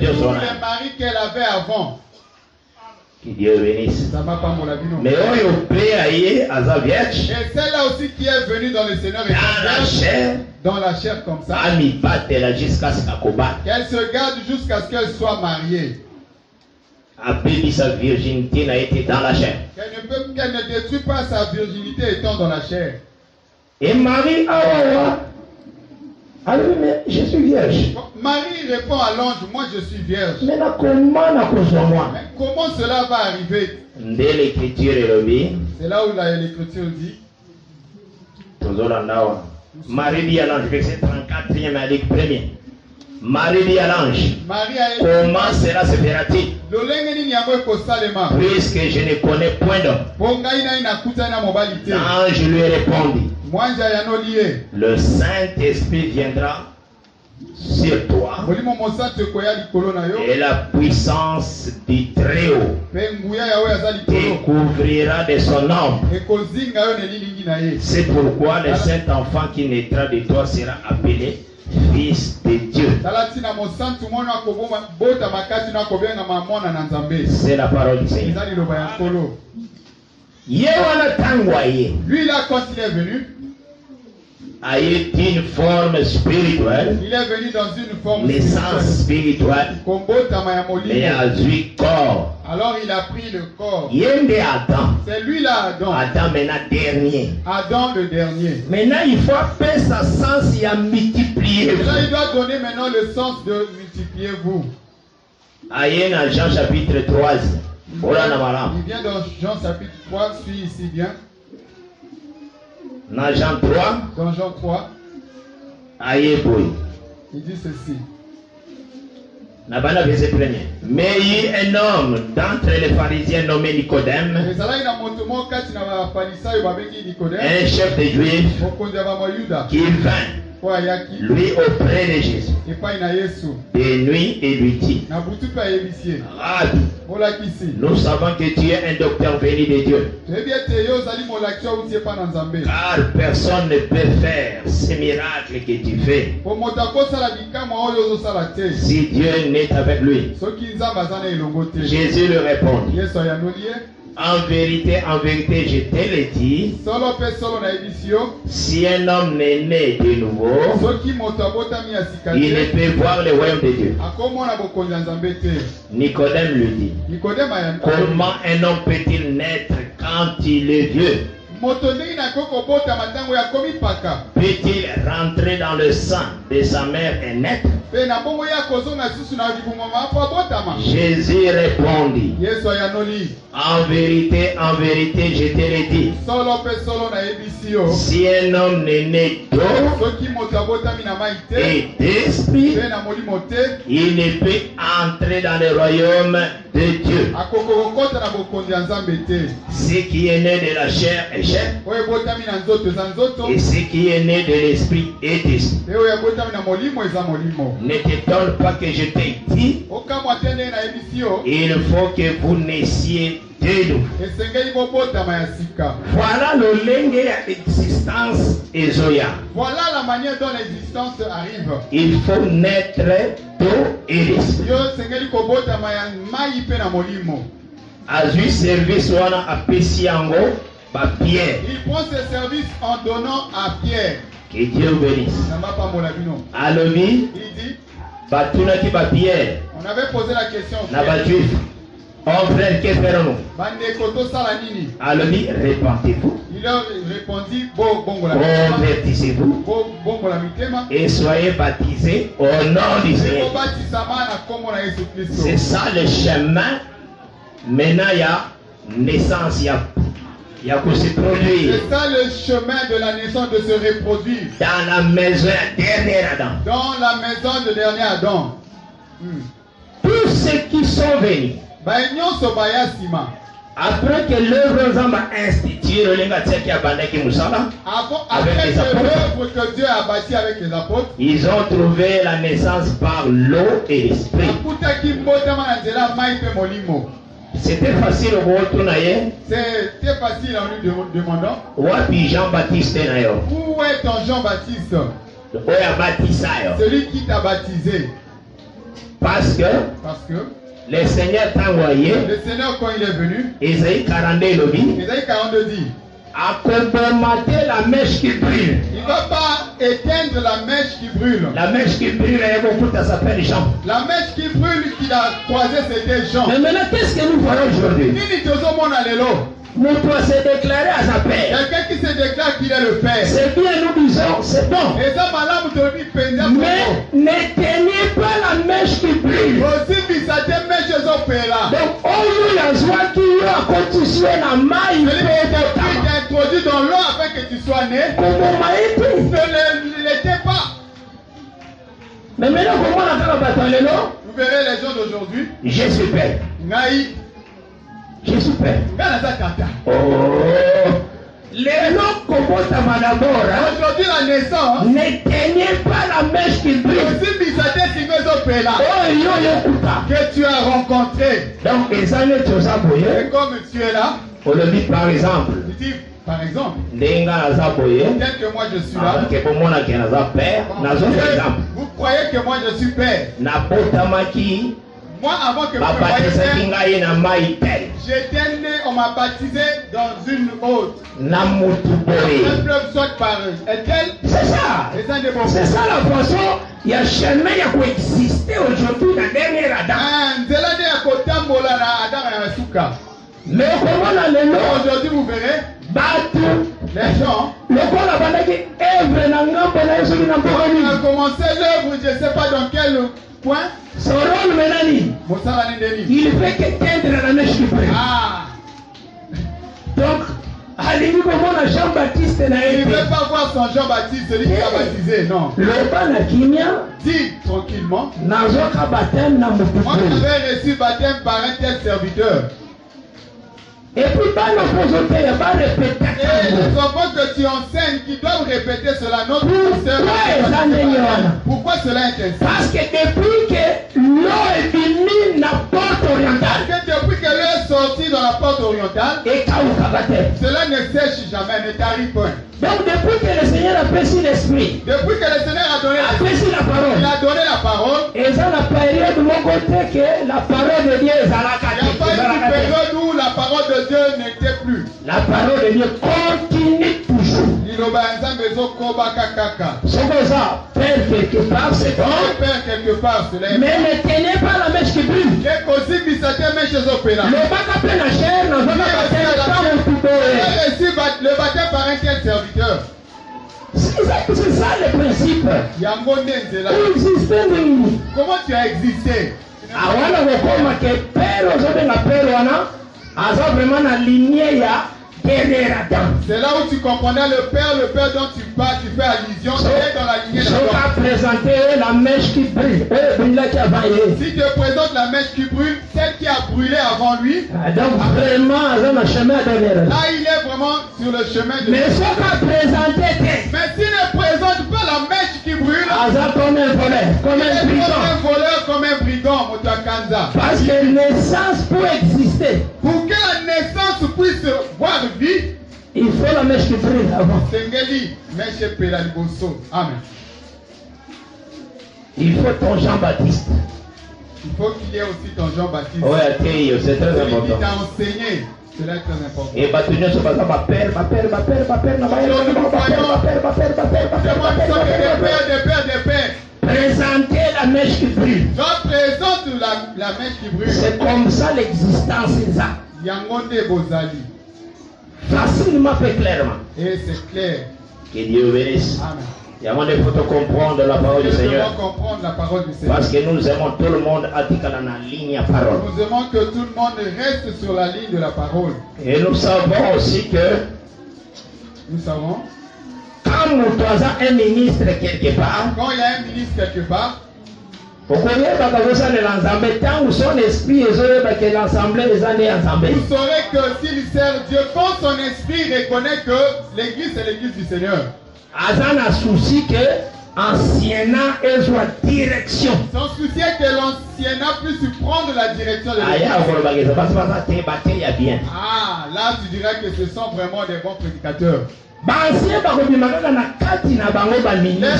tous les maris qu'elle avait avant. Que Dieu bénisse. Mais et celle-là aussi qui est venue dans le Seigneur dans la chair comme ça. Qu'elle se garde jusqu'à ce qu'elle soit mariée. Sa virginité n'a été dans la chair. Qu'elle ne détruit pas sa virginité étant dans la chair. Et Marie alors, mais je suis vierge. Marie répond à l'ange, moi je suis vierge. Mais comment cela va arriver? C'est là où l'écriture dit. Marie dit à l'ange, verset 34e, avec premier. Marie dit à l'ange, comment cela se fera-t-il? Puisque je ne connais point d'homme. L'ange lui répondit, le Saint-Esprit viendra sur toi et la puissance du Très-Haut te couvrira de son ombre. C'est pourquoi le Saint-Enfant qui naîtra de toi sera appelé Fils de Dieu. C'est la parole du Seigneur. Lui là, quand il est venu, une forme spirituelle. Il est venu dans une forme naissance spirituelle. Mais a eu corps. Alors il a pris le corps. C'est lui là, Adam. Adam maintenant dernier. Adam le dernier. Maintenant il faut appeler sa sens et à multiplier. Là il doit donner maintenant le sens de multiplier vous. Dans Jean chapitre 3. Il vient dans Jean chapitre 3, suis ici bien. Dans Jean 3. Dans Jean 3. Il dit ceci. Mais il y a un homme d'entre les pharisiens nommé Nicodème, un chef des Juifs, qui vint lui auprès de Jésus de nuit et lui dit, Rabbi, nous savons que tu es un docteur venu de Dieu, car personne ne peut faire ces miracles que tu fais si Dieu n'est avec lui. Jésus lui répondit, en vérité, je te le dis, si un homme n'est né de nouveau, il ne peut voir le royaume de Dieu. Nicodème lui dit, comment un homme peut-il naître quand il est vieux? Peut-il rentrer dans le sang de sa mère et naître? Jésus répondit, en vérité, je te le dis, si un homme n'est né d'eau et d'esprit, il ne peut entrer dans le royaume de Dieu. Ce qui est né de la chair est chair. Et ce qui est né de l'esprit est esprit. Ne t'étonne pas que je t'ai dit, il faut que vous naissiez de nous. Voilà le lingue d'existence Ezoya. Voilà la manière dont l'existence arrive. Il faut naître d'eau et d'esprit. Azui service wana apesi yango ba Pierre. Il prend ses services en donnant à Pierre. Que Dieu bénisse. Alobi. Il dit. Batunaki ba Pierre. On avait posé la question. Na ba juif. Oh frère, que ferons-nous? Alobi, répentez-vous. Il leur répondit, convertissez-vous et soyez baptisés au nom du Seigneur. C'est ça le chemin. Maintenant, il y a naissance, il y a que se produire. C'est ça le chemin de la naissance, de se reproduire. Dans la maison de dernier Adam. Dans la maison de dernier Adam. Tous ceux qui sont venus. Après que l'œuvre a institué le l'œuvre que Dieu a bâti avec les apôtres, ils ont trouvé la naissance par l'eau et l'esprit. C'était facile au retourner. C'était facile en lui demandant. Où est Jean-Baptiste? Où est ton Jean-Baptiste? Celui qui t'a baptisé. Parce que le Seigneur t'a envoyé. Le Seigneur, quand il est venu, Ésaïe 42 dit, à combattre la mèche qui brûle. Il ne va pas éteindre la mèche qui brûle. La mèche qui brûle, ça s'appelle Jean. La mèche qui brûle qu'il a croisé, c'était Jean. Mais maintenant, qu'est-ce que nous voyons aujourd'hui? Nous doit se déclarer à sa paix. Quelqu'un qui se déclare qu'il est le Père. C'est bien, nous disons, c'est bon. Mais n'éteignez pas la mèche qui brûle. Donc, aujourd'hui, la joie qui a continué la maille, celui qui est introduit dans l'eau afin que tu sois né, ne l'était pas. Mais maintenant, comment on a fait la Vous verrez les gens d'aujourd'hui. Je suis Père. Je suis Père. Oh. Aujourd'hui la naissance. N'éteignez pas la mèche qui brûle. Que tu as rencontré. Donc les années et comme tu es là. On le dit par exemple. Par exemple. Tel que moi je suis là. Vous croyez que moi je suis Père. Moi, avant que vous j'étais né, on m'a baptisé dans une autre. Un fleuve soit par est-elle? C'est ça. C'est ça la façon. Il y a chemin qui a coexisté aujourd'hui dans la dernière Adam. Mais comment aujourd'hui vous verrez les gens. On a commencé l'œuvre, je ne sais pas dans quel point. Son rôle Mélanie, il fait que teindre la mèche du frère. Donc, Jean-Baptiste il ne veut pas voir son Jean-Baptiste, celui qui a baptisé, non. Dis tranquillement. Moi, j'avais reçu baptême par un tel serviteur. Et puis, il y a pas répéter. Et nous savons que tu enseignes qu'ils doivent répéter cela. Pourquoi cela est ainsi? Parce que depuis que l'eau est venue dans la porte orientale, depuis que l'eau est sortie dans la porte orientale, cela ne sèche jamais, ne t'arrive point. Donc depuis que le Seigneur a précis l'esprit, depuis que le Seigneur a donné la parole, il a donné la parole. Et ça n'a pas eu de mon côté que la parole de Dieu est à la il n'y a pas une période où la parole de Dieu n'était plus. La parole de Dieu continue toujours. C'est comme ça, Père quelque part, c'est bon. Père quelque part, cela est bon. Mais ne tenez pas la mèche qui brûle. Le bac appelle la chair, le baptême par un tel serviteur. C'est ça le principe. Comment tu as existé? Vraiment aligné derrière Adam. C'est là où tu comprenais le père dont tu parles, tu fais allusion, c'est dans la lignée Je d'Adam. vais présenter la mèche qui brûle. Si tu présentes la mèche qui brûle, celle qui a brûlé avant lui, Donc vraiment, on a chemin à donner. là il est vraiment sur le chemin de Mais ce qu'on présenter, mais s'il ne présente pas la mèche qui brûle, comme un voleur, comme il un est comme brigand. un voleur, comme un brigand, Motakanza. Parce que naissance pour exister, Pour que la naissance puisse voir vie, il faut la mèche qui brûle avant. Sengeli, mèche pela liboso. Amen. Il faut ton Jean-Baptiste. Il faut qu'il y ait aussi ton Jean-Baptiste. Oui, c'est très Celui qui important. t'a enseigné, cela est très important. Et Batounion, c'est pas ça, ma père, des pères. Présenter la mèche qui brûle. Je présente la mèche qui brûle. C'est comme ça l'existence est ça. Yangonde Bozali. Facilement et clairement. Et c'est clair. Que Dieu bénisse. Amen. Il y a il faut comprendre la parole du Seigneur. Comprendre la parole du Seigneur. Parce que nous aimons tout le monde à dire la ligne à parole. Nous aimons que tout le monde reste sur la ligne de la parole. Et nous savons aussi que nous savons quand nous avons un ministre quelque part, quand il y a un ministre quelque part, vous connaissez l'ensemble, tant où son esprit est que l'ensemble est ensemble. Vous saurez que s'il sert Dieu, quand son esprit reconnaît que l'église est l'église du Seigneur. Azan a souci que ancienat ait soit direction. Son souci est que l'ancienat puisse prendre la direction de l'église. Ah, là tu dirais que ce sont vraiment des bons prédicateurs. Les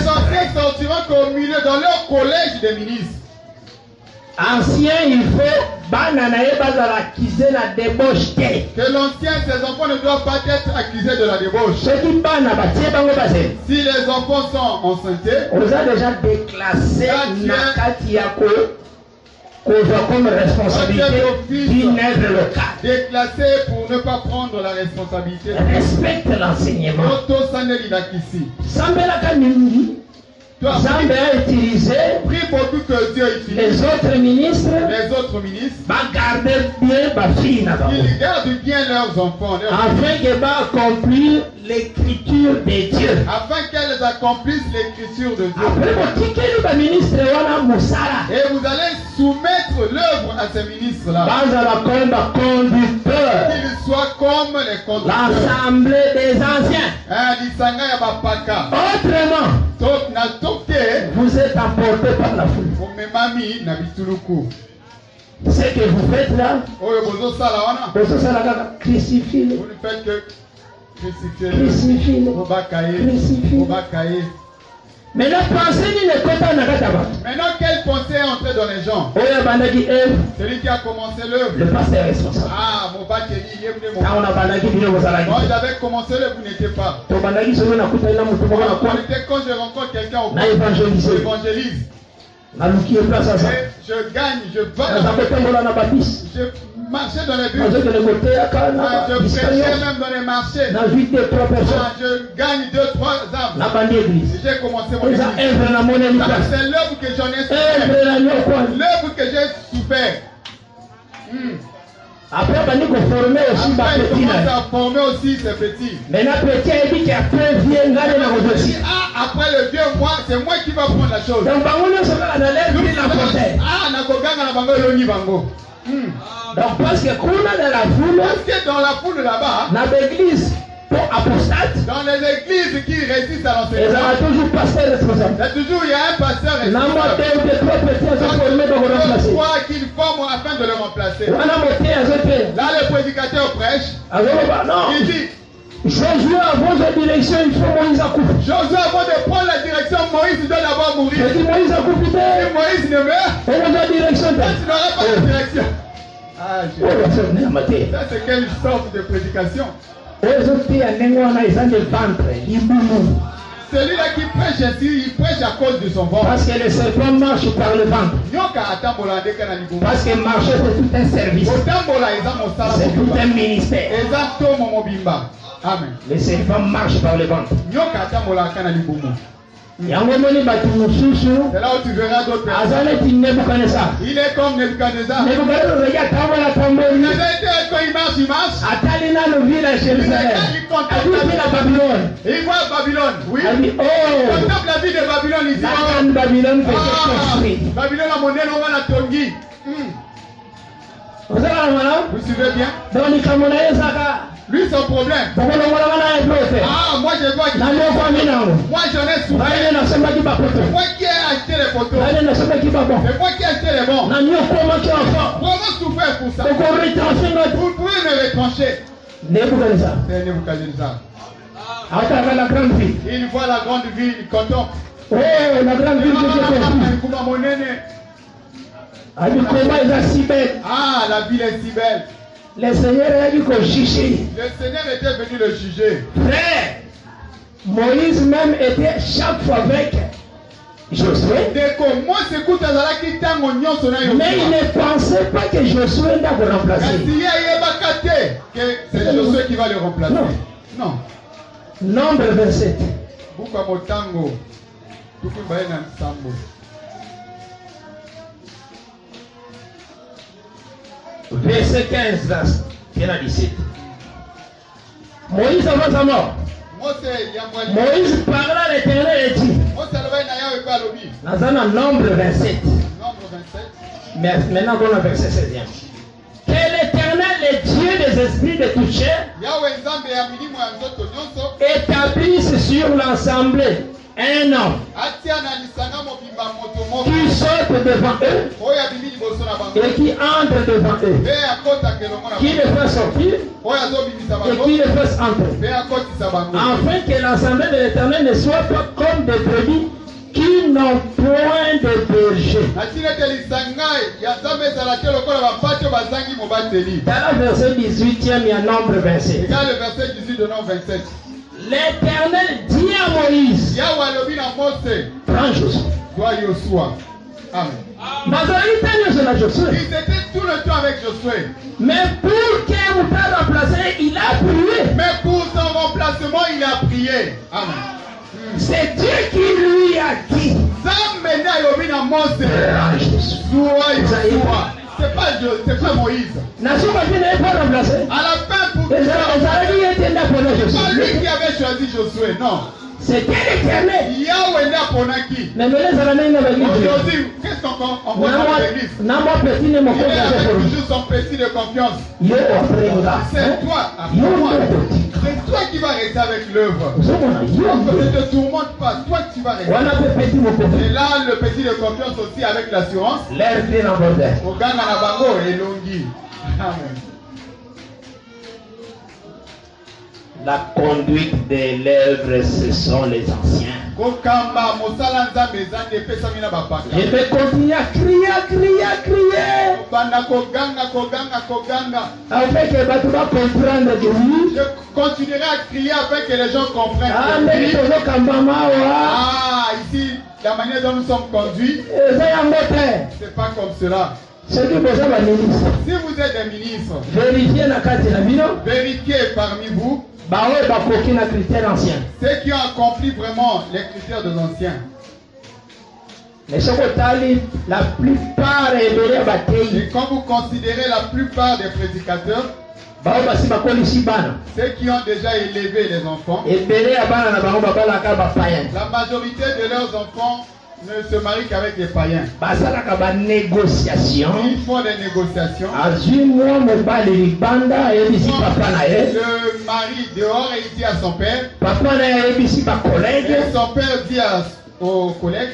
anciens sortiront qu'au milieu dans leur collège des ministres. Ancien, il faut que l'ancien, ses enfants ne doivent pas être accusés de la débauche. Si les enfants sont enceintés, on a déjà déclassé comme responsabilité d'une œuvre locale. Déclassé pour ne pas prendre la responsabilité. Respecte l'enseignement. Zambé a utilisé les autres ministres. Garder bien ma fille. Ils gardent bien leurs enfants. Afin qu'elles accomplissent l'écriture de Dieu. Afin qu'elles accomplissent l'écriture de Dieu. Et vous allez soumettre l'œuvre à ces ministres-là. Qu'ils soient comme les conducteurs. L'assemblée des anciens. Autrement, vous êtes emporté par la foule. Ce que vous faites là, vous crucifiez. Vous ne faites que crucifier. Mais la pensée n'est pas dans la table. Maintenant, quelle pensée est entrée dans les gens? Celui qui a commencé l'œuvre. Le pasteur est responsable. Ah, mon bac est lié. Quand j'avais commencé l'œuvre, vous n'étiez pas. Quand je rencontre quelqu'un au j'évangélise. Je gagne, je vends. Je marchais dans les buts. Je prêchais même dans les marchés. Je gagne 2-3 âmes. J'ai commencé mon église. C'est l'œuvre que j'en ai souffert. L'œuvre que j'ai souffert. Après, il commence à former aussi ces petits. Maintenant, petit a dit qu'après vient après le vieux, c'est moi qui va prendre la chose. Donc, donc parce que dans la foule là-bas, dans l'église apostate, dans les églises qui résistent à l'enseignement, il y a toujours pasteur responsable. Il y a un pasteur responsable. Trois qu'ils forment afin de le remplacer. Là, le prédicateur prêche. Il dit Josué, avant la direction, il faut Moïse à couper. Josué, avant de prendre la direction, Moïse doit d'abord mourir. Si Moïse a coupé, si Moïse ne meurt, on a la direction. Tu n'auras pas de direction. Ah, ça, c'est quelle sorte de prédication? Celui-là qui prêche ainsi, il prêche à cause de son ventre. Parce que le serpent marche par le ventre. Parce que marcher, c'est tout un service. C'est tout un ministère. Amen. Le serpent marche par le ventre. C'est là où tu verras d'autres personnes. Il est comme Nebuchadnezzar. Nebuchadnezzar, quand il marche. Il voit Babylone. Oui. Il contemple la ville de Babylone. Il dit, Babylone a mon nom à la Tongi. Vous suivez bien? Lui, son problème. Ah, moi je vois qu'il moi j'en ai souffert. C'est moi qui ai acheté les photos. C'est moi qui ai acheté les bons. Vraiment souffert pour ça. Vous pouvez me retrancher. C'est Nebuchadnezzar. Il voit la grande ville, il contemple. Oh, la grande ville de Ah, la ville est si belle. Le Seigneur a dit qu'on jugeait. Le Seigneur était venu le juger. Frère, Moïse même était chaque fois avec Josué. Mais il ne pensait pas que Josué n'a pas remplacé. Que c'est Josué qui va le remplacer. Non. Nombre 27. Verset 15, bien à 17. Moïse avant sa mort. Moïse parla à l'Éternel et dit. Dans un nombre 27. Mais maintenant on a verset 16e. Que l'Éternel, le Dieu des esprits de toute chair, établisse sur l'ensemble un homme qui saute devant eux et qui entre devant eux, qui les fait sortir et qui les fait entrer, afin que l'ensemble de l'Éternel ne soit pas comme des brebis qui n'ont point de berger. Dans le verset 18e, il y a nombre 27. L'Éternel dit à Moïse, prends Josué. Amen. Ils étaient tout le temps avec Josué. Mais pour qu'il vous remplacer, il a prié. Mais pour son remplacement, il a prié. Amen. C'est Dieu qui lui a dit. C'est pas Moïse. À la fin, lui qui avait choisi Josué, non. C'était l'Éternel. Mais aujourd'hui, qu'est-ce qu'on voit dans l'église? Il est avec toujours son petit de confiance. C'est toi, c'est toi qui vas rester avec l'œuvre. Ne te tourmente pas, toi tu vas rester. Et là, le petit de confiance aussi avec l'assurance. Amen. La conduite des lèvres, ce sont les anciens. Je vais continuer à crier. Afin que les gens comprennent de lui. Je continuerai à crier afin que les gens comprennent. Ici, la manière dont nous sommes conduits, c'est pas comme cela. Si vous êtes des ministres, vérifiez parmi vous ceux qui ont accompli vraiment les critères des anciens. Mais la plupart et quand vous considérez la plupart des prédicateurs, ceux qui ont déjà élevé les enfants, la majorité de leurs enfants ne se marient qu'avec les païens. Ils font des négociations. Le mari dehors et il dit à son père. Et son père dit au collègue.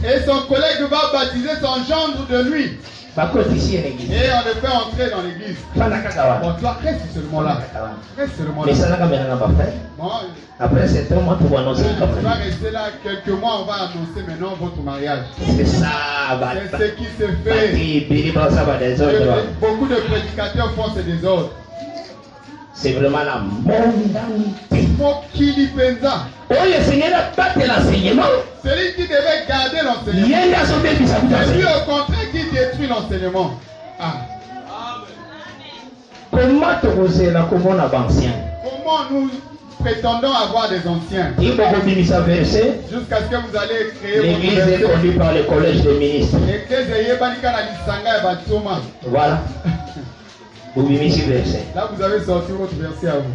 Et son collègue va baptiser son gendre de nuit. Et on le fait entrer dans l'église. Bon, toi, reste seulement là. Reste seulement là. Bon, après c'est un mois pour annoncer. Tu vas rester là quelques mois, on va annoncer maintenant votre mariage. C'est ça. C'est ce qui se fait. Beaucoup de prédicateurs font ces désordres. C'est vraiment la mondanité. Le Seigneur n'a pas de l'enseignement. Celui qui devait garder l'enseignement. C'est lui au contraire qui détruit l'enseignement. Comment nous prétendons avoir des anciens? Jusqu'à ce que vous allez créer l'église est conduite par le collège des ministres. Voilà. Vous ici verset. Là, vous avez sorti votre verset à vous.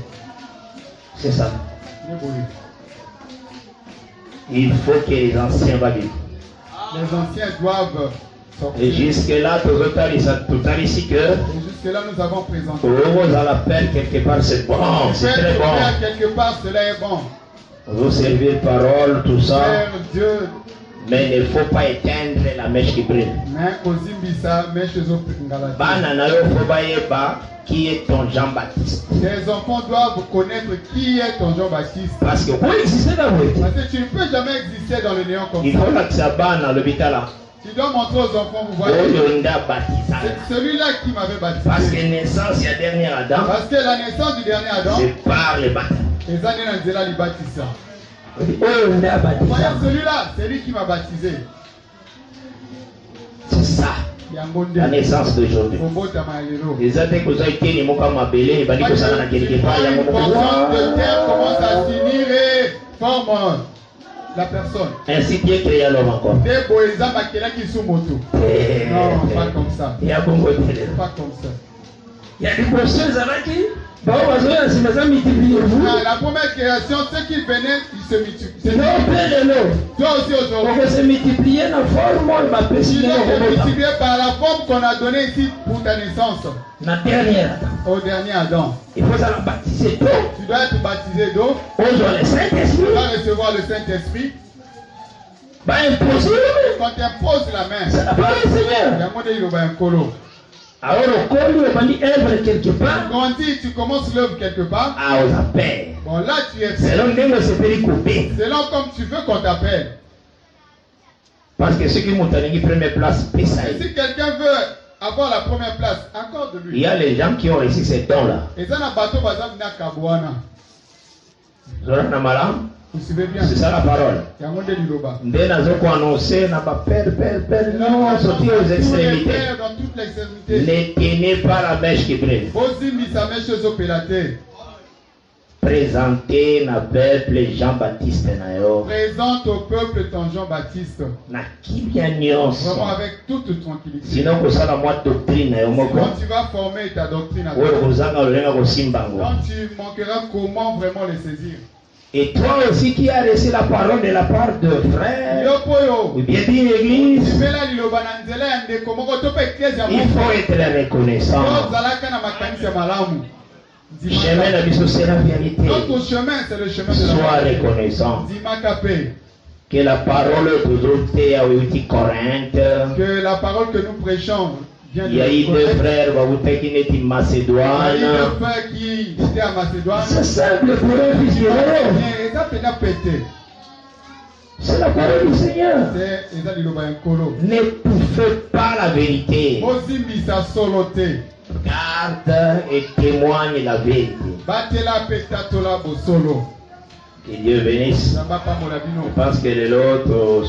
C'est ça. Il faut que les anciens vont vivre. Les anciens doivent sortir. Et jusque-là, jusque-là, nous avons présenté. Vous à l'appel quelque part, c'est bon. C'est très bon. Quelque part, cela est bon. Vous servir parole, tout ça. Dieu. Mais il ne faut pas éteindre la mèche qui brille. Qui est ton Jean-Baptiste? Les enfants doivent connaître qui est ton Jean-Baptiste. Parce que vous existez dans le Parce que tu ne peux jamais exister dans le néant comme ça. Il faut que ça banne dans l'hôpital. Tu dois montrer aux enfants, vous voyez. C'est celui-là qui m'avait baptisé. Parce que naissance du dernier Adam. Parce que la naissance du dernier Adam. C'est par le baptême. Les années dans les baptisés. Celui-là, c'est lui qui m'a baptisé. C'est ça. La naissance d'aujourd'hui. Les années que vous avez été, les il va dire que ça n'a quelque part. Une portion de terre commence à s'unir et forme la personne. Ainsi Dieu créa l'homme encore. Non, pas comme ça. Il y a beaucoup de pas comme ça. Il y a des procès qui la première création, ceux qui venaient, ils se multiplient. Toi aussi aujourd'hui. On se multiplier dans la forme, tu dois te multiplier par la forme qu'on a donnée ici pour ta naissance. La dernière. Au dernier Adam. Il faut se baptiser d'eau. Tu dois être baptisé d'eau. Tu dois recevoir le Saint-Esprit. Quand tu imposes la main, c'est la parole du Seigneur. Alors, on œuvre quelque part. Grandis, tu commences l'œuvre quelque part. Bon, là, tu es selon comme tu veux qu'on t'appelle. Parce que ceux qui montent à la première place, si quelqu'un veut avoir la première place, accorde de lui. Il y a les gens qui ont réussi ces dons-là. Et ça, n'a bateau, par exemple, vous suivez bien. C'est ça la parole. Dès qu'on a annoncé, n'a pas peur, non, sortir aux extrémités. Ne tenez pas la mèche qui brille. Présentez na peuple Jean-Baptiste. Présente au peuple ton Jean-Baptiste. Vraiment avec toute tranquillité. Sinon, quand tu vas former ta doctrine, quand tu manqueras comment vraiment les saisir. Et toi aussi qui as reçu la parole de la part de frère, ou bien d'une église, il faut être reconnaissant. Chemin la vie, c'est la vérité. Notre chemin, c'est le chemin de la Sois reconnaissant. Que la parole de Corinthe, que la parole que nous prêchons, il y a eu deux frères qui étaient en Macédoine. Il y a eu deux frères qui étaient à Macédoine. C'est simple pour eux. C'est la parole du Seigneur. N'étouffez pas la vérité. Garde et témoigne la vérité. Que Dieu bénisse. Je pense que l'autre,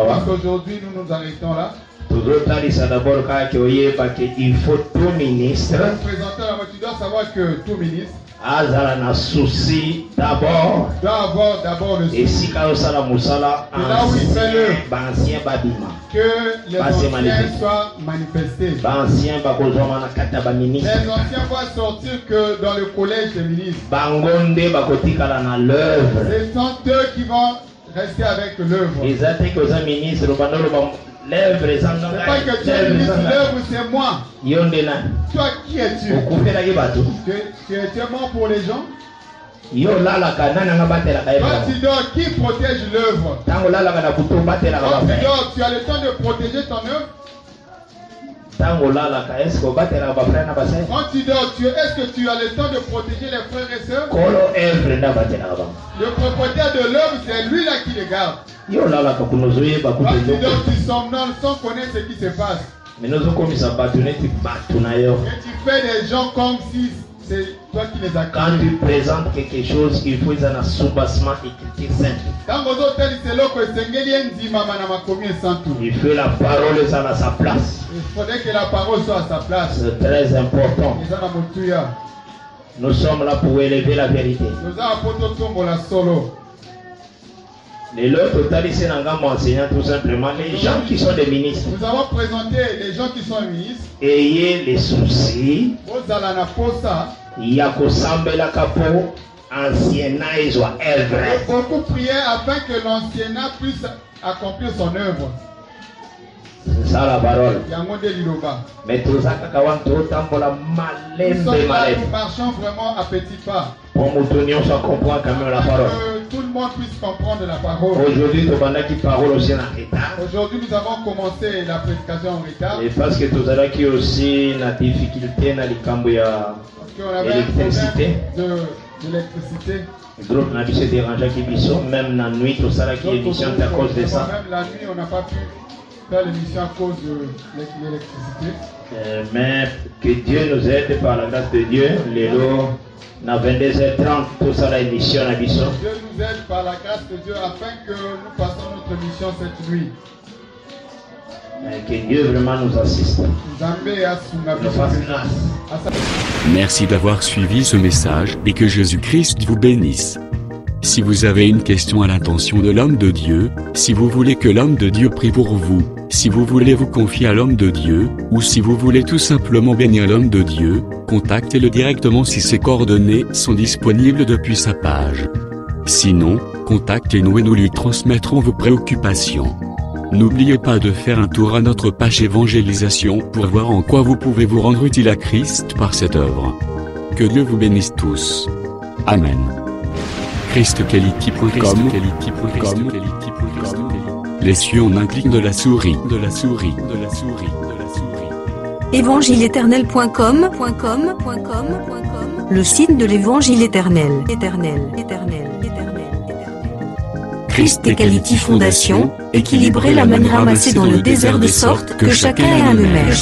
parce qu'aujourd'hui nous nous arrêtons là. Il faut tout ministre. Tu dois savoir que tout ministre a souci d'abord le souci. Et si là où il fait le que les anciens soient manifestés. Les anciens vont sortir que dans le collège des ministres. Ce sont eux qui vont rester avec l'œuvre. C'est pas que tu es ministre, l'œuvre c'est moi. Toi qui es-tu? Tu es mort pour les gens? Quand tu dors, qui protège l'œuvre? Quand tu dors, tu as le temps de protéger ton œuvre? Quand tu dors, est-ce que tu as le temps de protéger les frères et sœurs? Le propriétaire de l'œuvre, c'est lui là qui les garde. Quand tu dors, tu somnoles sans connaître ce qui se passe. Et tu fais des gens comme si c'est toi qui les as créés. Quand tu présentes quelque chose, il faut un soubassement écrit simple. Il fait la parole à sa place. Il faudrait que la parole soit à sa place. C'est très important. Nous sommes là pour élever la vérité. Les autres, enseignant tout simplement les gens qui sont des ministres. Nous avons présenté les gens qui sont ministres. Ayez les soucis. Il y a qu'au sambela capo, ancienat et soit œuvre. Beaucoup prier afin que l'ancienat puisse accomplir son œuvre. C'est ça la parole. Mais tout ça, nous marchons vraiment à petits pas. Pour nous tenir, on comprend quand même la parole. Que tout le monde puisse comprendre la parole. Aujourd'hui, nous avons commencé la prédication en retard. Et parce que tout à l'heure, qui aussi une difficulté dans les camps d'électricité. Le groupe n'a pu se déranger qui bison, même la nuit, tout ça qui est émission à cause de ça. Même la nuit, on n'a pas pu faire l'émission à cause de l'électricité. Mais que Dieu nous aide par la grâce de Dieu. Les lots, à 22h30, tout ça la émission à bison. Dieu nous aide par la grâce de Dieu afin que nous passions notre mission cette nuit. Que Dieu vraiment nous assiste. Merci d'avoir suivi ce message et que Jésus-Christ vous bénisse. Si vous avez une question à l'intention de l'homme de Dieu, si vous voulez que l'homme de Dieu prie pour vous, si vous voulez vous confier à l'homme de Dieu, ou si vous voulez tout simplement bénir l'homme de Dieu, contactez-le directement si ses coordonnées sont disponibles depuis sa page. Sinon, contactez-nous et nous lui transmettrons vos préoccupations. N'oubliez pas de faire un tour à notre page évangélisation pour voir en quoi vous pouvez vous rendre utile à Christ par cette œuvre. Que Dieu vous bénisse tous. Amen. ChristQuality.com. Les cieux en un clic de la souris. Évangile-éternel.com. Le site de l'évangile éternel. Christ et Quality Fondation, équilibrer la manne ramassée dans le désert de sorte que chacun ait un numère.